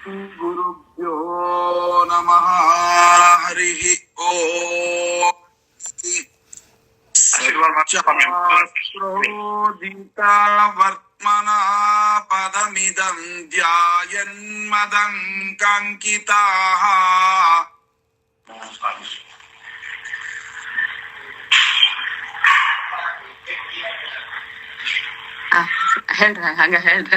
ಗುರುಭ್ಯೋ ನಮಃ. ಹರಿ ಓಂ. ಸರ್ವೋದಿತ ವರ್ತ್ಮನ ಪದಮಿದಂ ಧ್ಯಾಯನ್ಮದಂ ಕಾಂಕಿತಾಃ. ಹೇಳ್ರ ಹಂಗ ಹೇಳ್ರ.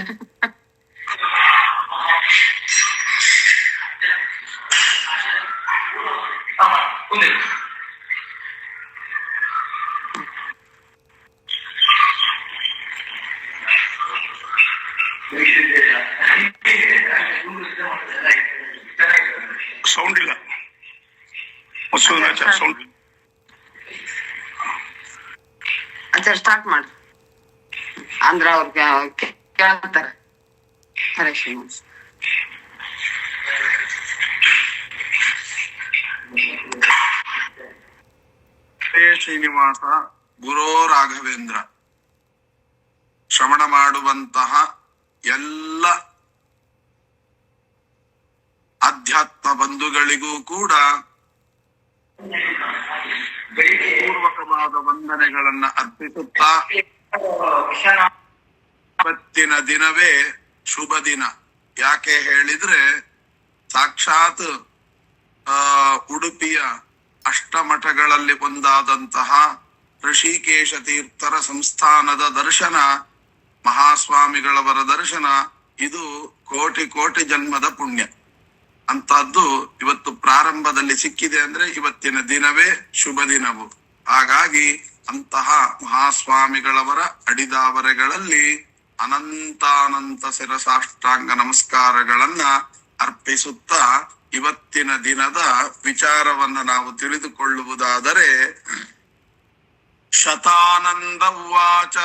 ಸೌಂಡ್ ಇಲ್ಲ. ಸೌಂಡ್ ಆಚಾರ ಸ್ಟಾರ್ಟ್ ಮಾಡಿ ಅಂದ್ರ ಅವ್ರ ಕೇಳ್ತಾರ. ಹರೇ ಶ್ರೀನಿವಾಸ. ಶ್ರೀನಿವಾಸ ಗುರೋ ರಾಘವೇಂದ್ರ. ಶ್ರವಣ ಮಾಡುವಂತಹ ಎಲ್ಲ ಅಧ್ಯಾತ್ಮ ಬಂಧುಗಳಿಗೂ ಕೂಡ ಪೂರ್ವಕವಾದ ವಂದನೆಗಳನ್ನ ಅರ್ಪಿಸುತ್ತಾ, ಇವತ್ತಿನ ದಿನವೇ ಶುಭ ದಿನ. ಯಾಕೆ ಹೇಳಿದ್ರೆ ಸಾಕ್ಷಾತ್ ಉಡುಪಿಯ ಅಷ್ಟಮಠಗಳಲ್ಲಿ ಒಂದಾದಂತಹ ಋಷಿಕೇಶ ತೀರ್ಥರ ಸಂಸ್ಥಾನದ ದರ್ಶನ, ಮಹಾಸ್ವಾಮಿಗಳವರ ದರ್ಶನ, ಇದು ಕೋಟಿ ಕೋಟಿ ಜನ್ಮದ ಪುಣ್ಯ. ಅಂತದ್ದು ಇವತ್ತು ಪ್ರಾರಂಭದಲ್ಲಿ ಸಿಕ್ಕಿದೆ ಅಂದ್ರೆ ಇವತ್ತಿನ ದಿನವೇ ಶುಭ ದಿನವು. ಹಾಗಾಗಿ ಅಂತಹ ಮಹಾಸ್ವಾಮಿಗಳವರ ಅಡಿದಾವರೆಗಳಲ್ಲಿ ಅನಂತಾನಂತ ಶಿರಸಾಷ್ಟಾಂಗ ನಮಸ್ಕಾರಗಳನ್ನ ಅರ್ಪಿಸುತ್ತಾ ಇವತ್ತಿನ ದಿನದ ವಿಚಾರವನ್ನ ನಾವು ತಿಳಿದುಕೊಳ್ಳುವುದಾದರೆ, ಶತಾನಂದ ಉವಾಚ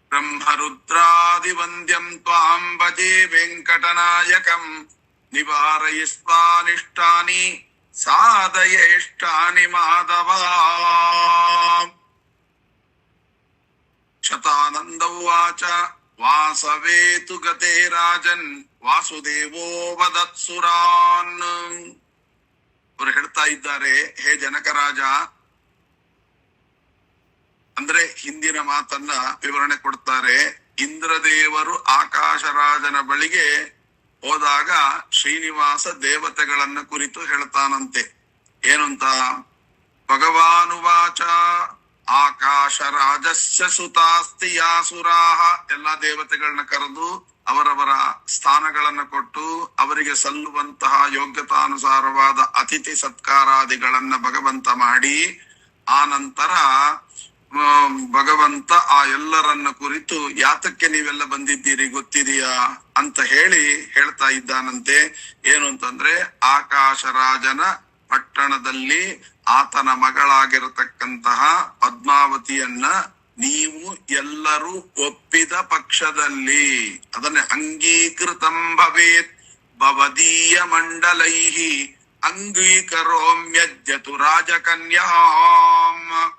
ಬ್ರಹ್ಮರುದ್ರಾದಿವಂದ್ಯಂ ತ್ವಾಂ ಭಜೆ ವೆಂಕಟನಾಯಕಂ ನಿವಾರಯಿಸ್ವಾನಿಷ್ಟಾನಿ ಸಾಧಯೇಷ್ಟಾನಿ ಮಾಧವ. ಶತಾನಂದ ಉವಾಚ ವಾಸವೇತು ಗತೆ ರಾಜನ್ ವಾಸುದೇವೋ ವದತ್ಸುರಾನ್. ಅವರು ಹೇಳ್ತಾ ಇದ್ದಾರೆ, ಹೇ ಜನಕರಾಜ, ಅಂದ್ರೆ ಹಿಂದಿನ ಮಾತನ್ನ ವಿವರಣೆ ಕೊಡ್ತಾರೆ. ಇಂದ್ರದೇವರು ಆಕಾಶರಾಜನ ಬಳಿಗೆ ಹೋದಾಗ ಶ್ರೀನಿವಾಸ ದೇವತೆಗಳನ್ನ ಕುರಿತು ಹೇಳ್ತಾನಂತೆ. ಏನಂತ? ಭಗವಾನುವಾಚ ಆಕಾಶರಾಜಸ್ಯ ಸುತಾಸ್ತಿ ಯಾಸುರಾಹ. ಎಲ್ಲಾ ದೇವತೆಗಳನ್ನ ಕರೆದು ಅವರವರ ಸ್ಥಾನಗಳನ್ನ ಕೊಟ್ಟು ಅವರಿಗೆ ಸಲ್ಲುವಂತಹ ಯೋಗ್ಯತಾನುಸಾರವಾದ ಅತಿಥಿ ಸತ್ಕಾರಾದಿಗಳನ್ನ ಭಗವಂತ ಮಾಡಿ, ಆ ನಂತರ ಭಗವಂತ ಆ ಎಲ್ಲರನ್ನ ಕುರಿತು ಯಾತಕ್ಕೆ ನೀವೆಲ್ಲ ಬಂದಿದ್ದೀರಿ ಗೊತ್ತಿದೆಯಾ ಅಂತ ಹೇಳ್ತಾ ಇದ್ದಾನಂತೆ. ಏನು ಅಂತಂದ್ರೆ, ಆಕಾಶರಾಜನ ಪಟ್ಟಣದಲ್ಲಿ ಆತನ ಮಗಳಾಗಿರತಕ್ಕಂತಹ ಪದ್ಮಾವತಿಯನ್ನ ನೀವು ಎಲ್ಲರೂ ಒಪ್ಪಿದ ಪಕ್ಷದಲ್ಲಿ, ಅದನ್ನೇ ಅಂಗೀಕೃತಂ ಭವೇತ್ ಭವದೀಯ ಮಂಡಲೈಹಿ ಅಂಗೀಕರೋಮ್ಯಜ್ಜತು ರಾಜಕನ್ಯಾಂ.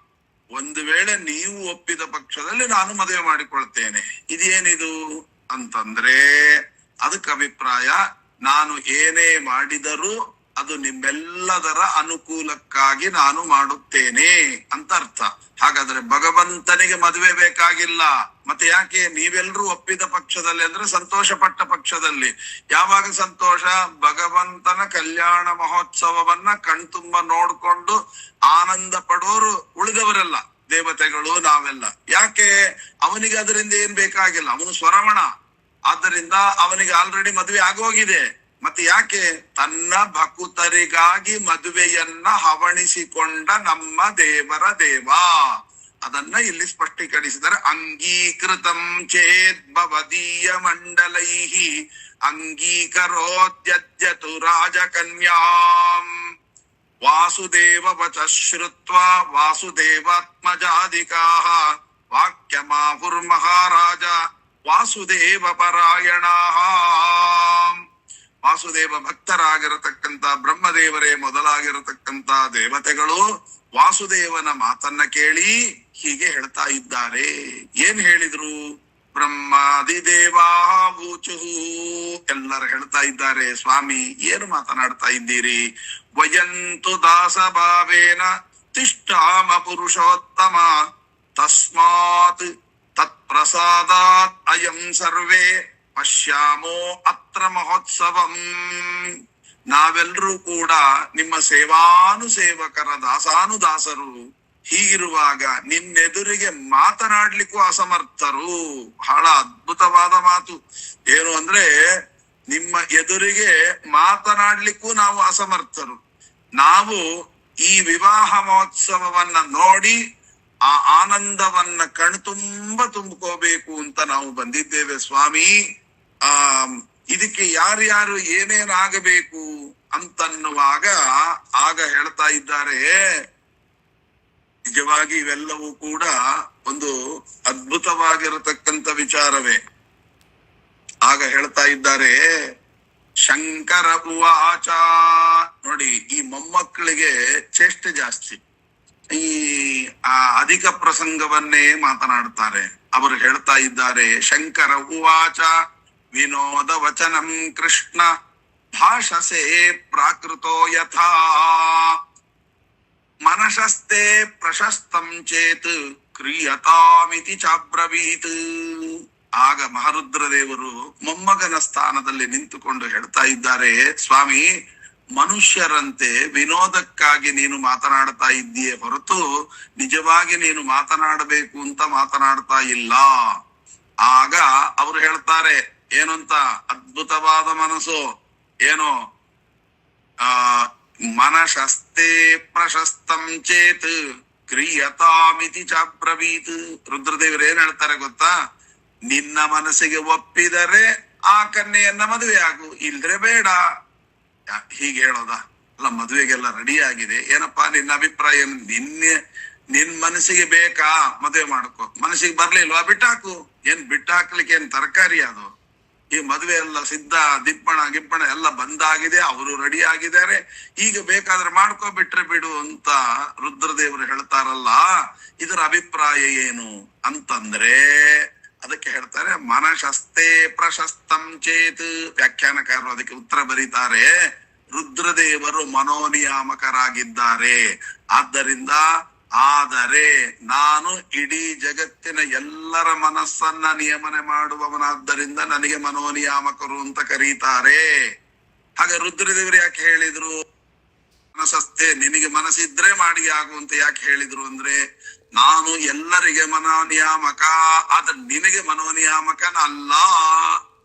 ಒಂದು ವೇಳೆ ನೀವು ಒಪ್ಪಿದ ಪಕ್ಷದಲ್ಲಿ ನಾನು ಮದುವೆ ಮಾಡಿಕೊಳ್ತೇನೆ. ಇದೇನಿದು ಅಂತಂದ್ರೆ, ಅದಕ್ಕೆ ಅಭಿಪ್ರಾಯ, ನಾನು ಏನೇ ಮಾಡಿದರೂ ಅದು ನಿಮ್ಮೆಲ್ಲದರ ಅನುಕೂಲಕ್ಕಾಗಿ ನಾನು ಮಾಡುತ್ತೇನೆ ಅಂತ ಅರ್ಥ. ಹಾಗಾದ್ರೆ ಭಗವಂತನಿಗೆ ಮದುವೆ ಬೇಕಾಗಿಲ್ಲ. ಮತ್ತೆ ಯಾಕೆ? ನೀವೆಲ್ಲರೂ ಒಪ್ಪಿದ ಪಕ್ಷದಲ್ಲಿ ಅಂದ್ರೆ ಸಂತೋಷ ಪಟ್ಟ ಪಕ್ಷದಲ್ಲಿ. ಯಾವಾಗ ಸಂತೋಷ? ಭಗವಂತನ ಕಲ್ಯಾಣ ಮಹೋತ್ಸವವನ್ನ ಕಣ್ತುಂಬ ನೋಡ್ಕೊಂಡು ಆನಂದ ಪಡೋರು ಉಳಿದವರೆಲ್ಲ, ದೇವತೆಗಳು, ನಾವೆಲ್ಲ. ಯಾಕೆ? ಅವನಿಗೆ ಅದರಿಂದ ಏನ್ ಬೇಕಾಗಿಲ್ಲ, ಅವನು ಸ್ವರಮಣ. ಆದ್ದರಿಂದ ಅವನಿಗೆ ಆಲ್ರೆಡಿ ಮದುವೆ ಆಗೋಗಿದೆ. ಮತ್ತೆ ಯಾಕೆ? ತನ್ನ ಭಕುತರಿಗಾಗಿ ಮದುವೆಯನ್ನ ಹವಣಿಸಿಕೊಂಡ ನಮ್ಮ ದೇವರ ದೇವ. ಅದನ್ನ ಇಲ್ಲಿ ಸ್ಪಷ್ಟೀಕರಿಸಿದರೆ, ಅಂಗೀಕೃತಂ ಚೇತ್ ಭವದೀಯ ಮಂಡಲೈಹಿ ಅಂಗೀಕರೋದ್ಯಜ್ಯತು ರಾಜಕನ್ಯಾಂ. ವಾಸುದೇವ ವಚ ಶ್ರುತ್ವಾ ವಾಸುದೇವಾತ್ಮಜಾದಿಕಾಃ ವಾಕ್ಯಮಾಹುರ್ಮಹಾರಾಜ ವಾಸುದೇವ ಪರಾಯಣಾಃ. ವಾಸುದೇವ ಭಕ್ತರಾಗಿರತಕ್ಕಂತ ಬ್ರಹ್ಮದೇವರೇ ಮೊದಲಾಗಿರತಕ್ಕಂತ ದೇವತೆಗಳು ವಾಸುದೇವನ ಮಾತನ್ನ ಕೇಳಿ ಹೀಗೆ ಹೇಳ್ತಾ ಇದ್ದಾರೆ. ಏನ್ ಹೇಳಿದ್ರು? ಬ್ರಹ್ಮಾದಿದೇವಾ ಊಚುಹು. ಎಲ್ಲರೂ ಹೇಳ್ತಾ ಇದ್ದಾರೆ, ಸ್ವಾಮಿ ಏನು ಮಾತನಾಡ್ತಾ ಇದ್ದೀರಿ? ವಯಂತು ದಾಸ ಭಾವೇನ ತಿಷ್ಠಾಮ ಪುರುಷೋತ್ತಮ ತಸ್ಮಾತ್ ತತ್ಪ್ರಸಾದಾತ್ ಅಯಂ ಸರ್ವೇ ಪಶ್ಯಾಮೋ ಅತ್ರ ಮಹೋತ್ಸವಂ. ನಾವೆಲ್ಲರೂ ಕೂಡ ನಿಮ್ಮ ಸೇವಾನುಸೇವಕರ ದಾಸಾನುದಾಸರು. ಹೀಗಿರುವಾಗ ನಿನ್ನೆದುರಿಗೆ ಮಾತನಾಡ್ಲಿಕ್ಕೂ ಅಸಮರ್ಥರು. ಬಹಳ ಅದ್ಭುತವಾದ ಮಾತು. ಏನು ಅಂದ್ರೆ, ನಿಮ್ಮ ಎದುರಿಗೆ ಮಾತನಾಡ್ಲಿಕ್ಕೂ ನಾವು ಅಸಮರ್ಥರು. ನಾವು ಈ ವಿವಾಹ ಮಹೋತ್ಸವವನ್ನ ನೋಡಿ ಆ ಆನಂದವನ್ನ ಕಣ್ತುಂಬ ತುಂಬಿಕೋಬೇಕು ಅಂತ ನಾವು ಬಂದಿದ್ದೇವೆ ಸ್ವಾಮಿ. ಇದಕ್ಕೆ ಯಾರ್ಯಾರು ಏನೇನಾಗಬೇಕು ಅಂತನ್ನುವಾಗ ಆಗ ಹೇಳ್ತಾ ಇದ್ದಾರೆ, ನಿಜವಾಗಿ ಇವೆಲ್ಲವೂ ಕೂಡ ಒಂದು ಅದ್ಭುತವಾಗಿರತಕ್ಕಂಥ ವಿಚಾರವೇ. ಆಗ ಹೇಳ್ತಾ ಇದ್ದಾರೆ, ಶಂಕರ ಉವಾಚ. ನೋಡಿ, ಈ ಮೊಮ್ಮಕ್ಕಳಿಗೆ ಚೇಷ್ಟೆ ಜಾಸ್ತಿ, ಈ ಅಧಿಕ ಪ್ರಸಂಗವನ್ನೇ ಮಾತನಾಡ್ತಾರೆ. ಅವರು ಹೇಳ್ತಾ ಇದ್ದಾರೆ, ಶಂಕರ ಉವಾಚ ವಿನೋದ ವಚನಂ ಕೃಷ್ಣ ಭಾಷಸೆ ಪ್ರಾಕೃತೋ ಯಥಾ ಮನಶಸ್ತೆ ಪ್ರಶಸ್ತಂ ಚೇತ್ ಕ್ರಿಯತಾಮಿತಿ ಚಾಬ್ರವೀತ್. ಆಗ ಮಹಾರುದ್ರ ದೇವರು ಮೊಮ್ಮಗನ ಸ್ಥಾನದಲ್ಲಿ ನಿಂತುಕೊಂಡು ಹೇಳ್ತಾ ಇದ್ದಾರೆ, ಸ್ವಾಮಿ, ಮನುಷ್ಯರಂತೆ ವಿನೋದಕ್ಕಾಗಿ ನೀನು ಮಾತನಾಡ್ತಾ ಇದ್ದೀಯೇ ಹೊರತು ನಿಜವಾಗಿ ನೀನು ಮಾತನಾಡಬೇಕು ಅಂತ ಮಾತನಾಡ್ತಾ ಇಲ್ಲ. ಆಗ ಅವರು ಹೇಳ್ತಾರೆ ಏನಂತ, ಅದ್ಭುತವಾದ ಮನಸ್ಸು, ಏನೋ ಮನಶಸ್ತೆ ಪ್ರಶಸ್ತಂ ಚೇತ್ ಕ್ರಿಯತಾಮಿತಿ ಚಾಬ್ರವೀತ್. ರುದ್ರದೇವರು ಏನ್ ಹೇಳ್ತಾರೆ ಗೊತ್ತಾ? ನಿನ್ನ ಮನಸ್ಸಿಗೆ ಒಪ್ಪಿದರೆ ಆ ಕನ್ಯೆಯನ್ನ ಮದುವೆ ಆಗು, ಇಲ್ದ್ರೆ ಬೇಡ. ಹೀಗೆ ಹೇಳೋದ? ಅಲ್ಲ, ಮದುವೆಗೆಲ್ಲ ರೆಡಿ ಆಗಿದೆ, ಏನಪ್ಪಾ ನಿನ್ನ ಅಭಿಪ್ರಾಯ? ನಿನ್ ಮನಸ್ಸಿಗೆ ಬೇಕಾ ಮದುವೆ ಮಾಡ್ಕೊ, ಮನಸ್ಸಿಗೆ ಬರ್ಲಿಲ್ವಾ ಬಿಟ್ಟಾಕು. ಏನ್ ಬಿಟ್ಟಾಕ್ಲಿಕ್ಕೆ ಏನ್ ತರಕಾರಿ ಅದು? ಈ ಮದುವೆ ಎಲ್ಲ ಸಿದ್ಧ, ದಿಪ್ಪಣ ಗಿಪ್ಪಣ ಎಲ್ಲ ಬಂದಾಗಿದೆ, ಅವರು ರೆಡಿ ಆಗಿದ್ದಾರೆ, ಈಗ ಬೇಕಾದ್ರೆ ಮಾಡ್ಕೊ, ಬಿಟ್ರೆ ಬಿಡು ಅಂತ ರುದ್ರದೇವರು ಹೇಳ್ತಾರಲ್ಲ. ಇದರ ಅಭಿಪ್ರಾಯ ಏನು ಅಂತಂದ್ರೆ ಅದಕ್ಕೆ ಹೇಳ್ತಾರೆ, ಮನಶಸ್ತೆ ಪ್ರಶಸ್ತಂ ಚೇತ್. ವ್ಯಾಖ್ಯಾನಕಾರರು ಅದಕ್ಕೆ ಉತ್ತರ ಬರೀತಾರೆ, ರುದ್ರದೇವರು ಮನೋನಿಯಾಮಕರಾಗಿದ್ದಾರೆ. ಆದ್ದರಿಂದ ಆದರೆ ನಾನು ಇಡೀ ಜಗತ್ತಿನ ಎಲ್ಲರ ಮನಸ್ಸನ್ನ ನಿಯಮನೆ ಮಾಡುವವನಾದ್ದರಿಂದ ನನಗೆ ಮನೋನಿಯಾಮಕರು ಅಂತ ಕರೀತಾರೆ. ಹಾಗೆ ರುದ್ರದೇವರು ಯಾಕೆ ಹೇಳಿದ್ರು ಮನಸ್ಸಸ್ತೆ, ನಿನಗೆ ಮನಸ್ಸಿದ್ರೆ ಮಾಡಿ ಆಗು ಅಂತ ಯಾಕೆ ಹೇಳಿದ್ರು ಅಂದ್ರೆ, ನಾನು ಎಲ್ಲರಿಗೆ ಮನೋನಿಯಾಮಕ, ಆದ್ರೆ ನಿನಗೆ ಮನೋನಿಯಾಮಕನಲ್ಲ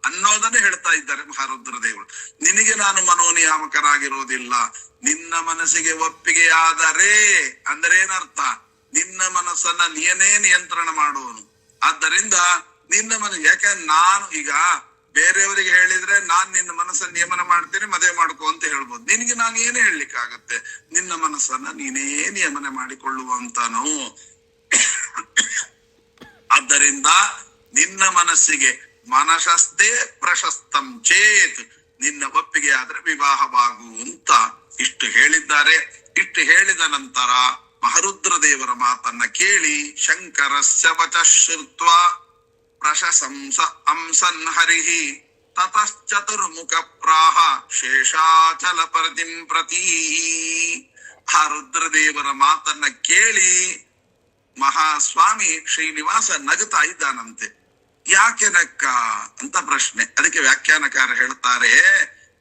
ಅನ್ನೋದನ್ನ ಹೇಳ್ತಾ ಇದ್ದಾರೆ ಮಹಾರುದ್ರದೇವರು. ನಿನಗೆ ನಾನು ಮನೋನಿಯಾಮಕನಾಗಿರೋದಿಲ್ಲ. ನಿನ್ನ ಮನಸ್ಸಿಗೆ ಒಪ್ಪಿಗೆಯಾದರೆ ಅಂದ್ರೆ ಏನರ್ಥ? ನಿನ್ನ ಮನಸ್ಸನ್ನ ನೀನೇ ನಿಯಂತ್ರಣ ಮಾಡುವನು. ಆದ್ದರಿಂದ ನಿನ್ನ ಯಾಕಂದ್ರೆ ನಾನು ಈಗ ಬೇರೆಯವರಿಗೆ ಹೇಳಿದ್ರೆ ನಾನ್ ನಿನ್ನ ಮನಸ್ಸನ್ನ ನಿಯಮನ ಮಾಡ್ತೇನೆ, ಮದುವೆ ಮಾಡ್ಕೊ ಅಂತ ಹೇಳ್ಬೋದು. ನಿನಗೆ ನಾನು ಏನೇ ಹೇಳಲಿಕ್ಕಾಗತ್ತೆ? ನಿನ್ನ ಮನಸ್ಸನ್ನ ನೀನೇ ನಿಯಮನ ಮಾಡಿಕೊಳ್ಳುವಂತನು. ಆದ್ದರಿಂದ ನಿನ್ನ ಮನಸ್ಸಿಗೆ ಮನಶಸ್ತೆ ಪ್ರಶಸ್ತಂ ಚೇತ್, ನಿನ್ನ ಒಪ್ಪಿಗೆ ಆದ್ರೆ ವಿವಾಹವಾಗು ಅಂತ ಇಷ್ಟು ಹೇಳಿದ್ದಾರೆ. ಇಷ್ಟು ಹೇಳಿದ ನಂತರ ಮಹರುದ್ರ ದೇವರ ಮಾತನ್ನ ಕೇಳಿ ಶಂಕರಸ್ಯ ವಚ ಶ್ರುತ್ವ ಪ್ರಶಂಸ ಅಂಸನ್ ಹರಿಹಿ ತತಶ್ಚತುರ್ಮುಖ ಪ್ರಾಹ ಶೇಷಾಚಲ ಪ್ರತಿಂ ಪ್ರತಿ. ಆ ರುದ್ರದೇವರ ಮಾತನ್ನ ಕೇಳಿ ಮಹಾಸ್ವಾಮಿ ಶ್ರೀನಿವಾಸ ನಗುತ್ತಾ ಇದ್ದಾನಂತೆ. ಯಾಕೆ ನಕ್ಕ ಅಂತ ಪ್ರಶ್ನೆ. ಅದಕ್ಕೆ ವ್ಯಾಖ್ಯಾನಕಾರ ಹೇಳ್ತಾರೆ,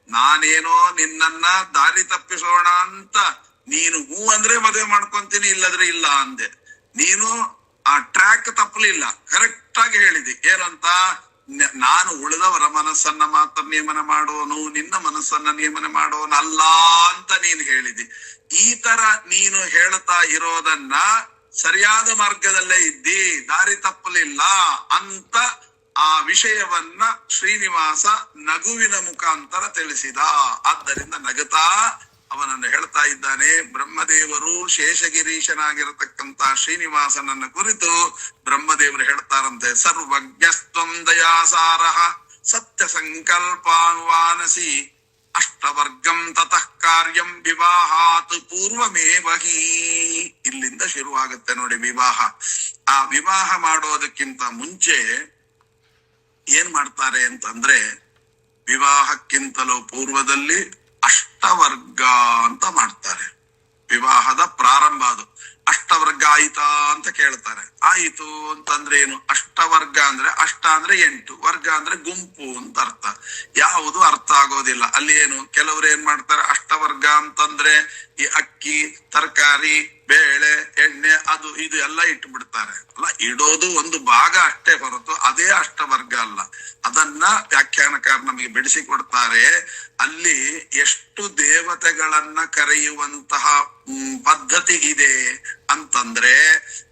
ನಾನೇನೋ ನಿನ್ನನ್ನ ದಾರಿ ತಪ್ಪಿಸೋಣ ಅಂತ ನೀನು ಹೂ ಅಂದ್ರೆ ಮದುವೆ ಮಾಡ್ಕೊಂತೀನಿ, ಇಲ್ಲದ್ರೆ ಇಲ್ಲ ಅಂದೆ. ನೀನು ಆ ಟ್ರ್ಯಾಕ್ ತಪ್ಪಲಿಲ್ಲ, ಕರೆಕ್ಟ್ ಆಗಿ ಹೇಳಿದೆ. ಏನಂತ? ನಾನು ಉಳಿದವರ ಮನಸ್ಸನ್ನ ಮಾತ್ರ ನಿಯಮನ ಮಾಡೋನು, ನಿನ್ನ ಮನಸ್ಸನ್ನ ನಿಯಮನ ಮಾಡೋನು ಅಲ್ಲ ಅಂತ ನೀನು ಹೇಳಿದಿ. ಈ ತರ ನೀನು ಹೇಳ್ತಾ ಇರೋದನ್ನ ಸರಿಯಾದ ಮಾರ್ಗದಲ್ಲೇ ಇದ್ದಿ, ದಾರಿ ತಪ್ಪಲಿಲ್ಲ ಅಂತ ಆ ವಿಷಯವನ್ನ ಶ್ರೀನಿವಾಸ ನಗುವಿನ ಮುಖಾಂತರ ತಿಳಿಸಿದ. ಆದ್ದರಿಂದ ನಗುತ್ತಾ ಅವನನ್ನು ಹೇಳ್ತಾ ಇದ್ದಾನೆ. ಬ್ರಹ್ಮದೇವರು ಶೇಷಗಿರೀಶನಾಗಿರತಕ್ಕಂತ ಶ್ರೀನಿವಾಸನನ್ನ ಕುರಿತು ಬ್ರಹ್ಮದೇವರು ಹೇಳ್ತಾರಂತೆ, ಸರ್ವಜ್ಞಸ್ತ್ವಂ ದಯಾಸಾರಃ ಸತ್ಯ ಸಂಕಲ್ಪಾನುವಾನಸಿ ಅಷ್ಟವರ್ಗಂ ತತಃ ಕಾರ್ಯಂ ವಿವಾಹಾತ್ ಪೂರ್ವಮೇವ ಹಿ. ಇಲ್ಲಿಂದ ಶುರುವಾಗುತ್ತೆ ನೋಡಿ ವಿವಾಹ. ಆ ವಿವಾಹ ಮಾಡೋದಕ್ಕಿಂತ ಮುಂಚೆ ಏನ್ ಮಾಡ್ತಾರೆ ಅಂತಂದ್ರೆ, ವಿವಾಹಕ್ಕಿಂತಲೂ ಪೂರ್ವದಲ್ಲಿ ಅಷ್ಟವರ್ಗ ಅಂತ ಮಾಡ್ತಾರೆ. ವಿವಾಹದ ಪ್ರಾರಂಭ ಅದು. ಅಷ್ಟವರ್ಗ ಆಯ್ತಾ ಅಂತ ಕೇಳ್ತಾರೆ. ಆಯಿತು ಅಂತಂದ್ರೆ ಏನು? ಅಷ್ಟವರ್ಗ ಅಂದ್ರೆ ಅಷ್ಟ ಅಂದ್ರೆ 8, ವರ್ಗ ಅಂದ್ರೆ ಗುಂಪು ಅಂತ ಅರ್ಥ. ಯಾವುದು ಅರ್ಥ ಆಗೋದಿಲ್ಲ. ಅಲ್ಲಿ ಏನು, ಕೆಲವ್ರು ಏನ್ ಮಾಡ್ತಾರೆ, ಅಷ್ಟವರ್ಗ ಅಂತಂದ್ರೆ ಈ ಅಕ್ಕಿ, ತರಕಾರಿ, ಬೇಳೆ, ಎಣ್ಣೆ, ಅದು ಇದು ಎಲ್ಲ ಇಟ್ಟು ಬಿಡ್ತಾರೆ. ಅಲ್ಲ, ಇಡೋದು ಒಂದು ಭಾಗ ಅಷ್ಟೇ ಹೊರತು ಅದೇ ಅಷ್ಟವರ್ಗ ಅಲ್ಲ. ಅದನ್ನ ವ್ಯಾಖ್ಯಾನಕಾರ ನಮಗೆ ಬಿಡಿಸಿಕೊಡ್ತಾರೆ. ಅಲ್ಲಿ ಎಷ್ಟು ದೇವತೆಗಳನ್ನ ಕರೆಯುವಂತಹ ಪದ್ಧತಿ ಇದೆ ಅಂತಂದ್ರೆ,